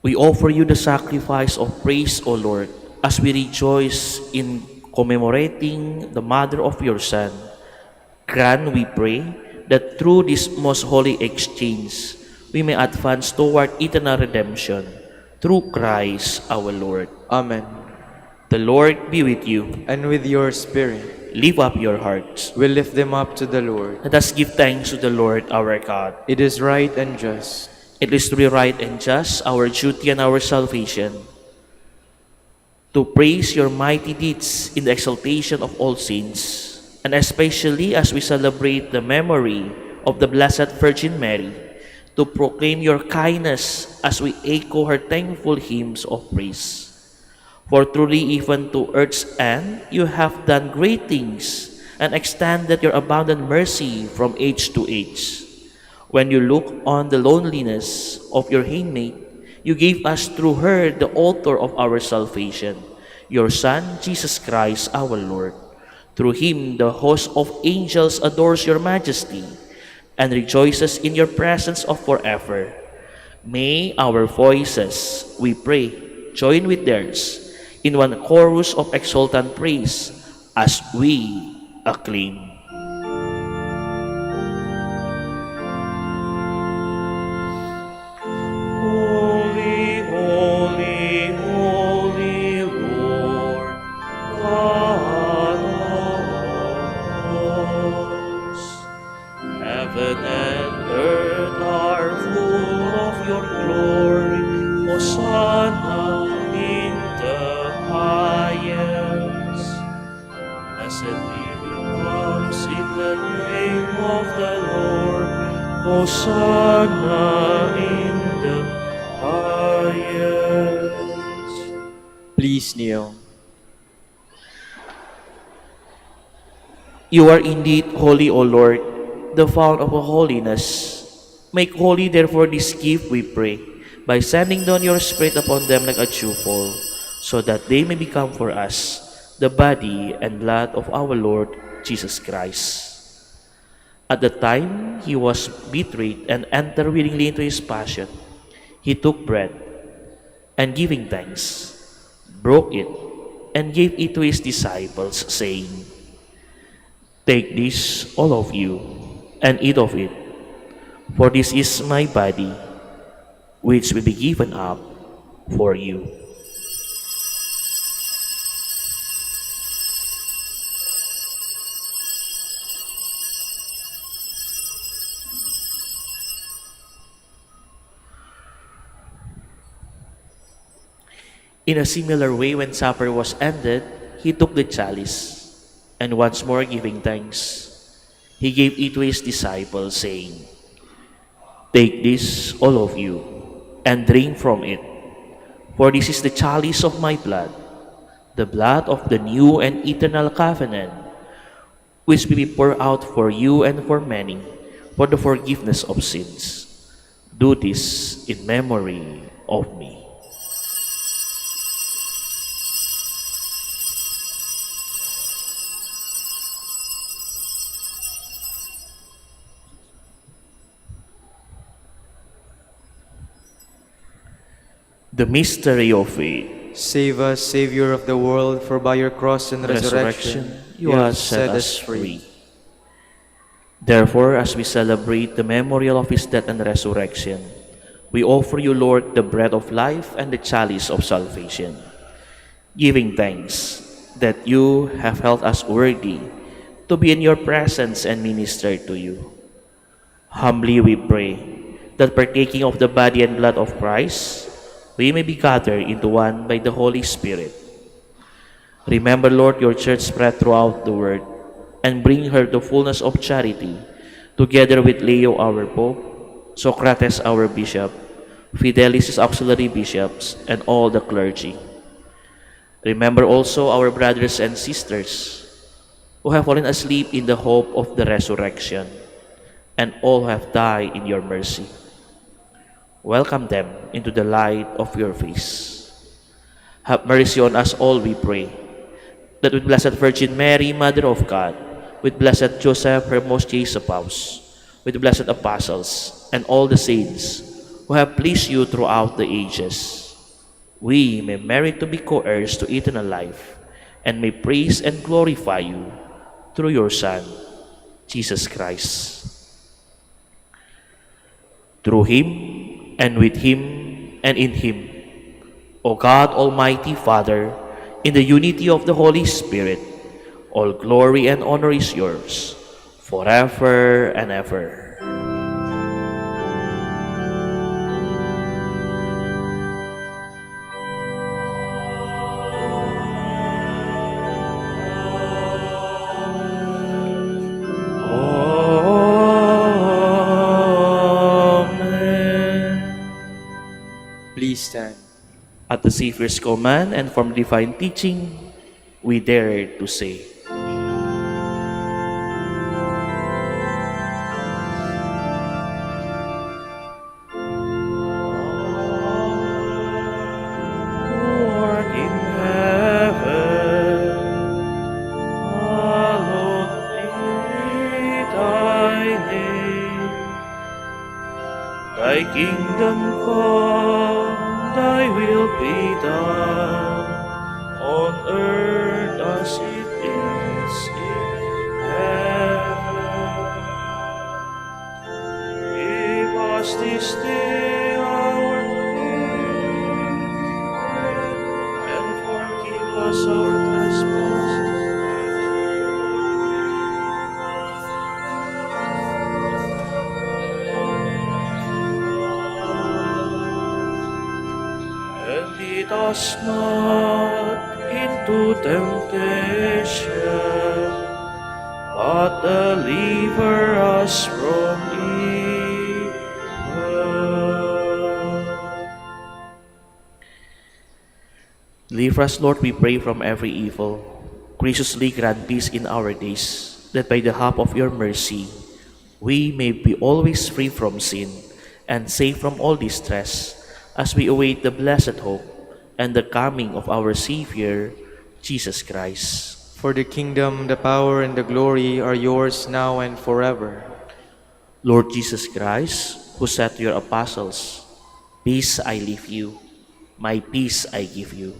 We offer you the sacrifice of praise, O Lord, as we rejoice in commemorating the mother of your Son. Grant, we pray, that through this most holy exchange, we may advance toward eternal redemption through Christ our Lord. Amen. The Lord be with you. And with your spirit, Lift up your hearts. we lift them up to the Lord. Let us give thanks to the Lord our God. It is right and just. It is truly right and just, our duty and our salvation, to praise your mighty deeds in the exaltation of all saints, and especially as we celebrate the memory of the Blessed Virgin Mary, to proclaim your kindness as we echo her thankful hymns of praise. For truly, even to earth's end, you have done great things and extended your abundant mercy from age to age. When you look on the loneliness of your handmaid, you gave us through her the author of our salvation, your Son, Jesus Christ our Lord. Through him, the host of angels adores your majesty and rejoices in your presence of forever. May our voices, we pray, join with theirs in one chorus of exultant praise as we acclaim. Holy, holy, holy Lord, God of hosts. Heaven and earth are full of your glory. Hosanna in the highest. Blessed be who comes in the name of the Lord. Hosanna in the highest. Please kneel. You are indeed holy, O Lord, the fount of all holiness. Make holy, therefore, this gift, we pray, by sending down your Spirit upon them like a dewfall, so that they may become for us the body and blood of our Lord Jesus Christ. At the time he was betrayed and entered willingly into his passion, he took bread, and giving thanks, broke it, and gave it to his disciples, saying, "Take this, all of you, and eat of it, for this is my body, which will be given up for you." In a similar way, when supper was ended, he took the chalice, and once more giving thanks, he gave it to his disciples, saying, "Take this, all of you, and drink from it, for this is the chalice of my blood, the blood of the new and eternal covenant, which will be poured out for you and for many, for the forgiveness of sins. Do this in memory of me." The mystery of faith. Save us, Savior of the world, for by your cross and resurrection, you have set us free. Therefore, as we celebrate the memorial of his death and resurrection, we offer you, Lord, the bread of life and the chalice of salvation, giving thanks that you have held us worthy to be in your presence and minister to you. Humbly we pray that partaking of the body and blood of Christ, we may be gathered into one by the Holy Spirit. Remember, Lord, your church spread throughout the world, and bring her to fullness of charity, together with Leo our Pope, Socrates our Bishop, Fidelis' auxiliary bishops, and all the clergy. Remember also our brothers and sisters who have fallen asleep in the hope of the resurrection, and all who have died in your mercy. Welcome them into the light of your face. Have mercy on us all, we pray, that with Blessed Virgin Mary, Mother of God, with Blessed Joseph, her most chaste spouse, with the blessed apostles, and all the saints who have pleased you throughout the ages, we may merit to be co-heirs to eternal life, and may praise and glorify you through your Son, Jesus Christ. Through him, and with him, and in him, O God, Almighty Father, in the unity of the Holy Spirit, all glory and honor is yours, forever and ever. Please stand. At the Savior's command and from divine teaching, we dare to say, Lord in heaven, hallowed be thy name. Thy kingdom come, thy will be done, on earth as it is in heaven. Give us this day our daily bread, and forgive us our trespasses, and lead us not into temptation, but deliver us from evil. Deliver us, Lord, we pray, from every evil. Graciously grant peace in our days, that by the help of your mercy, we may be always free from sin and safe from all distress, as we await the blessed hope and the coming of our Savior, Jesus Christ. For the kingdom, the power, and the glory are yours now and forever. Lord Jesus Christ, who said to your apostles, Peace I leave you, my peace I give you.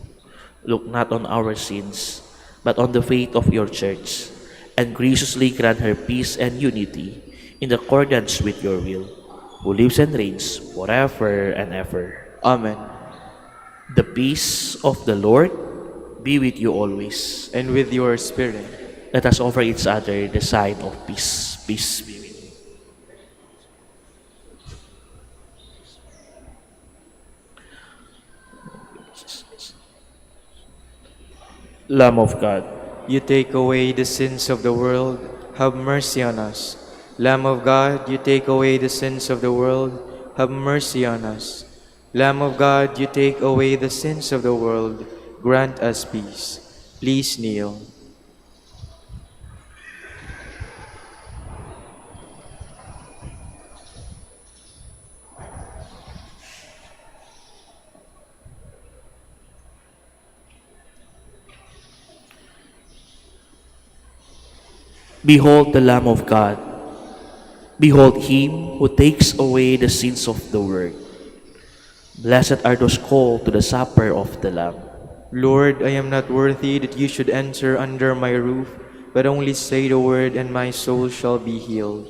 Look not on our sins, but on the faith of your church, and graciously grant her peace and unity in accordance with your will, who lives and reigns forever and ever. Amen. The peace of the Lord be with you always. And with your spirit. Let us offer each other the sign of peace. Peace be with you. Lamb of God, You take away the sins of the world, have mercy on us. Lamb of God, you take away the sins of the world, have mercy on us. Lamb of God, you take away the sins of the world, grant us peace. Please kneel. behold the Lamb of God. Behold him who takes away the sins of the world. Blessed are those called to the supper of the Lamb. Lord, I am not worthy that you should enter under my roof, but only say the word and my soul shall be healed.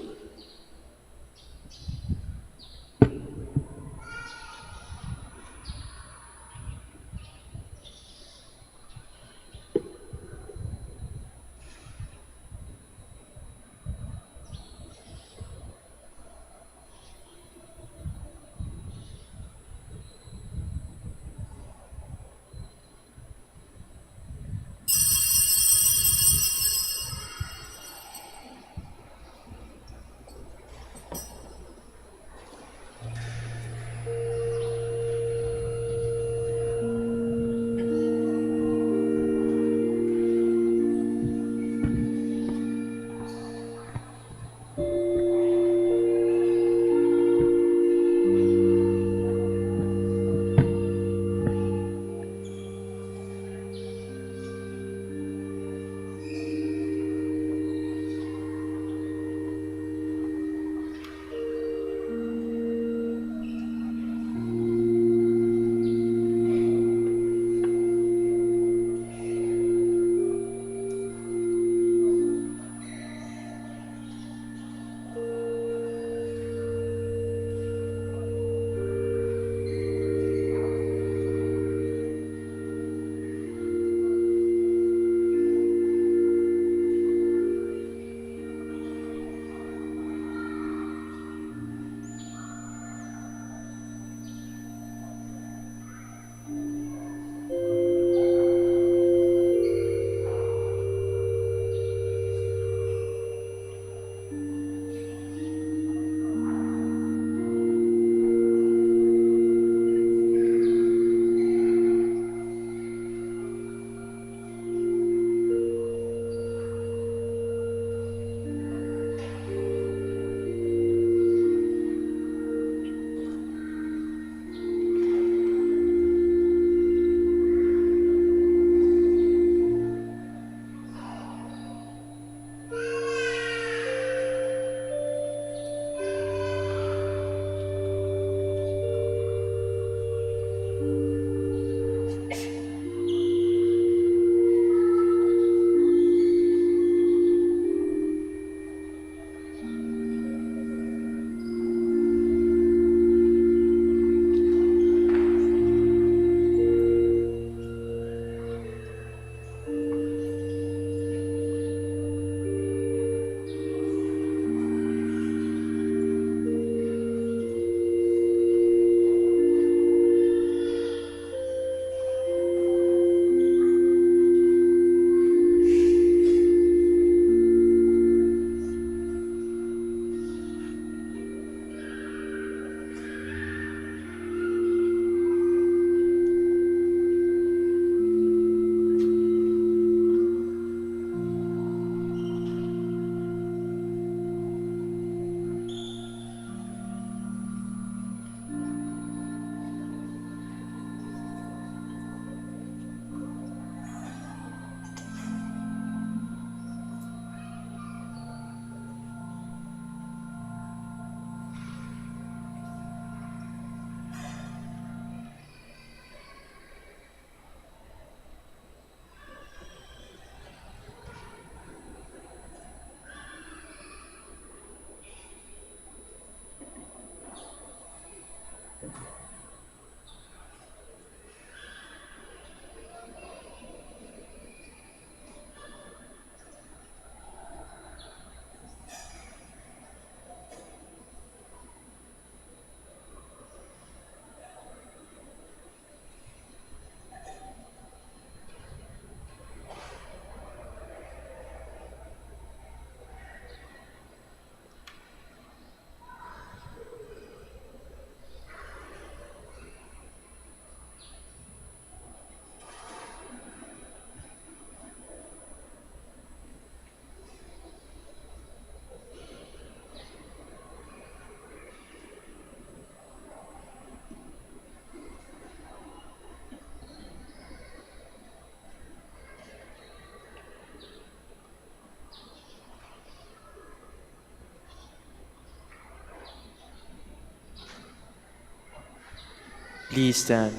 Please stand.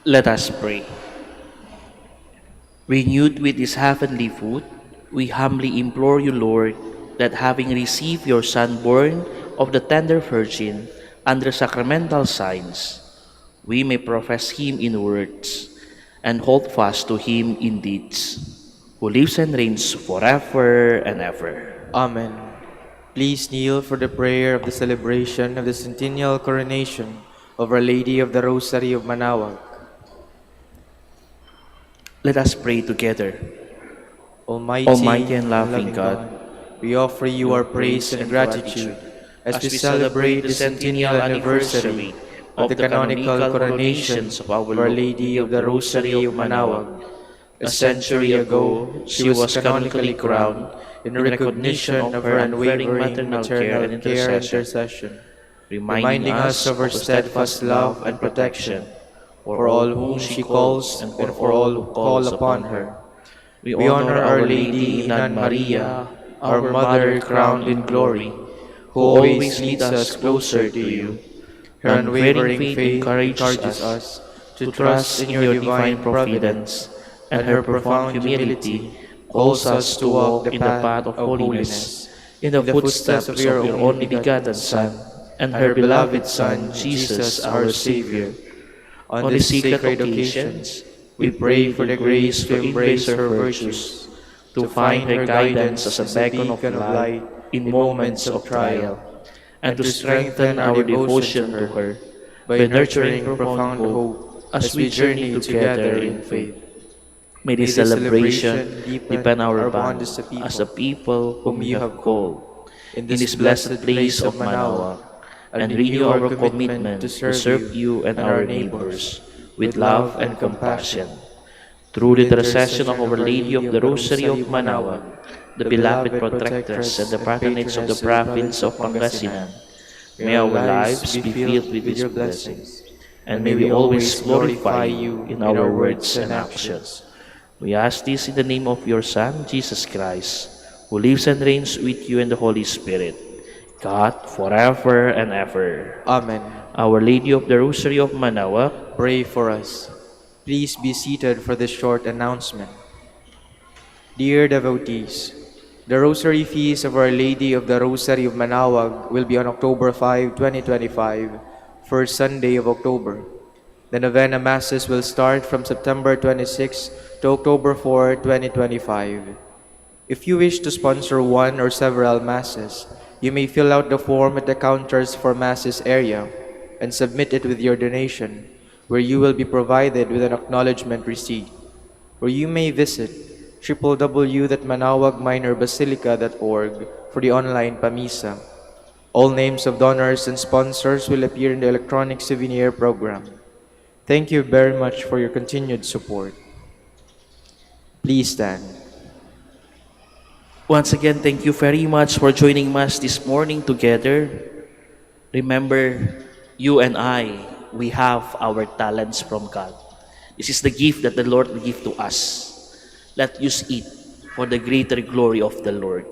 Let us pray. Renewed with this heavenly food, we humbly implore you, Lord, that having received your Son born of the tender Virgin under sacramental signs, we may profess him in words and hold fast to him in deeds, who lives and reigns forever and ever. Amen. Please kneel for the prayer of the celebration of the centennial coronation of Our Lady of the Rosary of Manaoag. Let us pray together. Almighty and loving God, we offer you our praise and gratitude as we celebrate the centennial anniversary of the canonical coronations of Our Lady of the Rosary of Manaoag. A century ago, she was canonically crowned in recognition of her unwavering maternal care and intercession, reminding us of her steadfast love and protection for all whom she calls and for all who call upon her. We honor Our Lady Inan Maria, our Mother crowned in glory, who always leads us closer to you. Her unwavering faith encourages us to trust in your divine providence, and her profound humility calls us to walk the path of holiness in the footsteps of your only begotten Son and her beloved Son, Jesus our Savior. On these sacred occasions, we pray for the grace to embrace her virtues, to find her guidance as a beacon of light in moments of trial, and to strengthen our devotion to her by nurturing profound hope as we journey together in faith. May this celebration deepen our bond as a people whom you have called in this blessed place of Manaoag, and renew our commitment to serve you and our neighbors with love and compassion. Through the intercession of Our Lady of the Rosary of Manaoag, the beloved protectress and the patronage of the province of Pangasinan, may our lives be filled with its blessings, and may we always glorify you in our words and actions. We ask this in the name of your Son, Jesus Christ, who lives and reigns with you in the Holy Spirit, God, forever and ever. Amen. Our Lady of the Rosary of Manaoag, Pray for us. Please be seated for this short announcement. Dear devotees, the Rosary Feast of Our Lady of the Rosary of Manaoag will be on October 5, 2025, first Sunday of October. The Novena Masses will start from September 26 to October 4, 2025. If you wish to sponsor one or several Masses, you may fill out the form at the counters for Masses area and submit it with your donation, where you will be provided with an acknowledgement receipt. Or you may visit www.manaoagminorbasilica.org for the online Pamisa. All names of donors and sponsors will appear in the electronic souvenir program. Thank you very much for your continued support. Please stand. once again, thank you very much for joining us this morning together. Remember, you and I, we have our talents from God. This is the gift that the Lord will give to us. Let us eat for the greater glory of the Lord.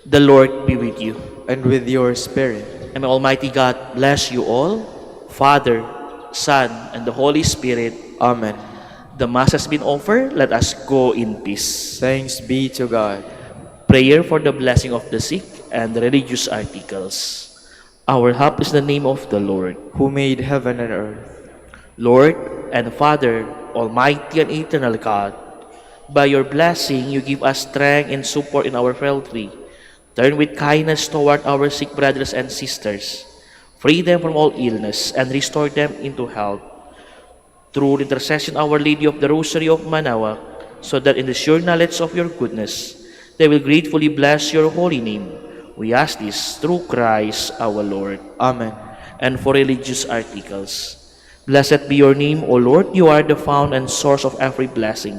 The Lord be with you. And with your spirit. And may Almighty God bless you all, Father, Son, and the Holy Spirit. Amen. The Mass has been offered. Let us go in peace. Thanks be to God. Prayer for the blessing of the sick and the religious articles. Our help is the name of the Lord, who made heaven and earth. Lord and Father, Almighty and eternal God, by your blessing you give us strength and support in our frailty. Turn with kindness toward our sick brothers and sisters. Free them from all illness and restore them into health. Through the intercession of Our Lady of the Rosary of Manaoag, so that in the sure knowledge of your goodness, they will gratefully bless your holy name. We ask this through Christ our Lord. Amen. And for religious articles. Blessed be your name, O Lord. You are the fount and source of every blessing,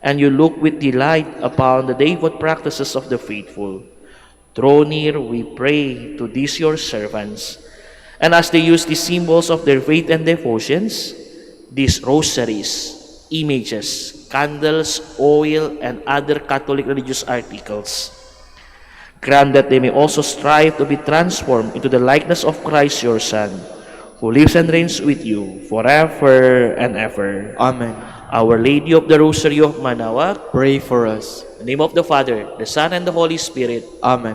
and you look with delight upon the devout practices of the faithful. Draw near, we pray, to these your servants, and as they use the symbols of their faith and devotions, these rosaries, images, candles, oil, and other Catholic religious articles, grant that they may also strive to be transformed into the likeness of Christ your Son, who lives and reigns with you forever and ever. Amen. Our Lady of the Rosary of Manaoag, Pray for us. in the name of the Father, the Son, and the Holy Spirit. Amen.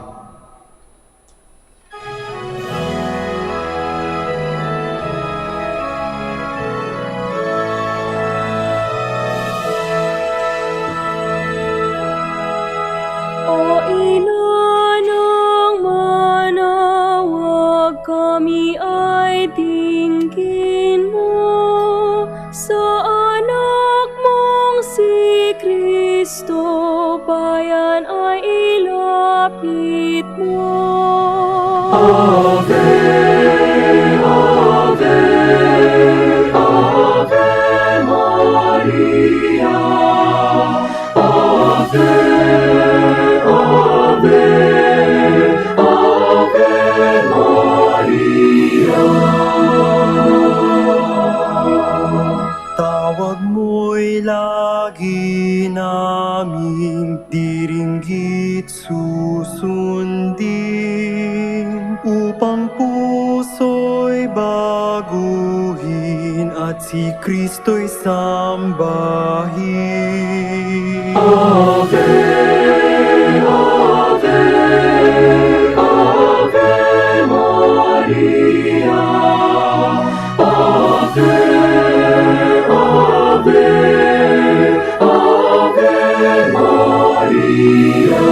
O ina ng Manaoag, kami ay dinggin mo. Sa anak mong si Kristo, bayan ay ilapit mo. Ave, Ave, Ave Maria. Ave, Ave, Ave Maria. Tawag mo'y lagi naming diringgit susundin, upang puso'y baguhin at si Kristo'y sambahin. Ave, Ave, Ave Maria. Ave, Ave, Ave Maria.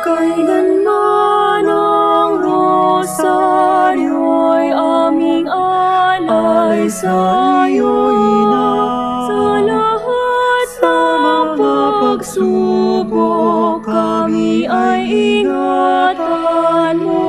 Kailanman ang rosaryo'y aming alay sa'yo, Ina. Sa lahat ng pagsubok, kami ay ingatan mo.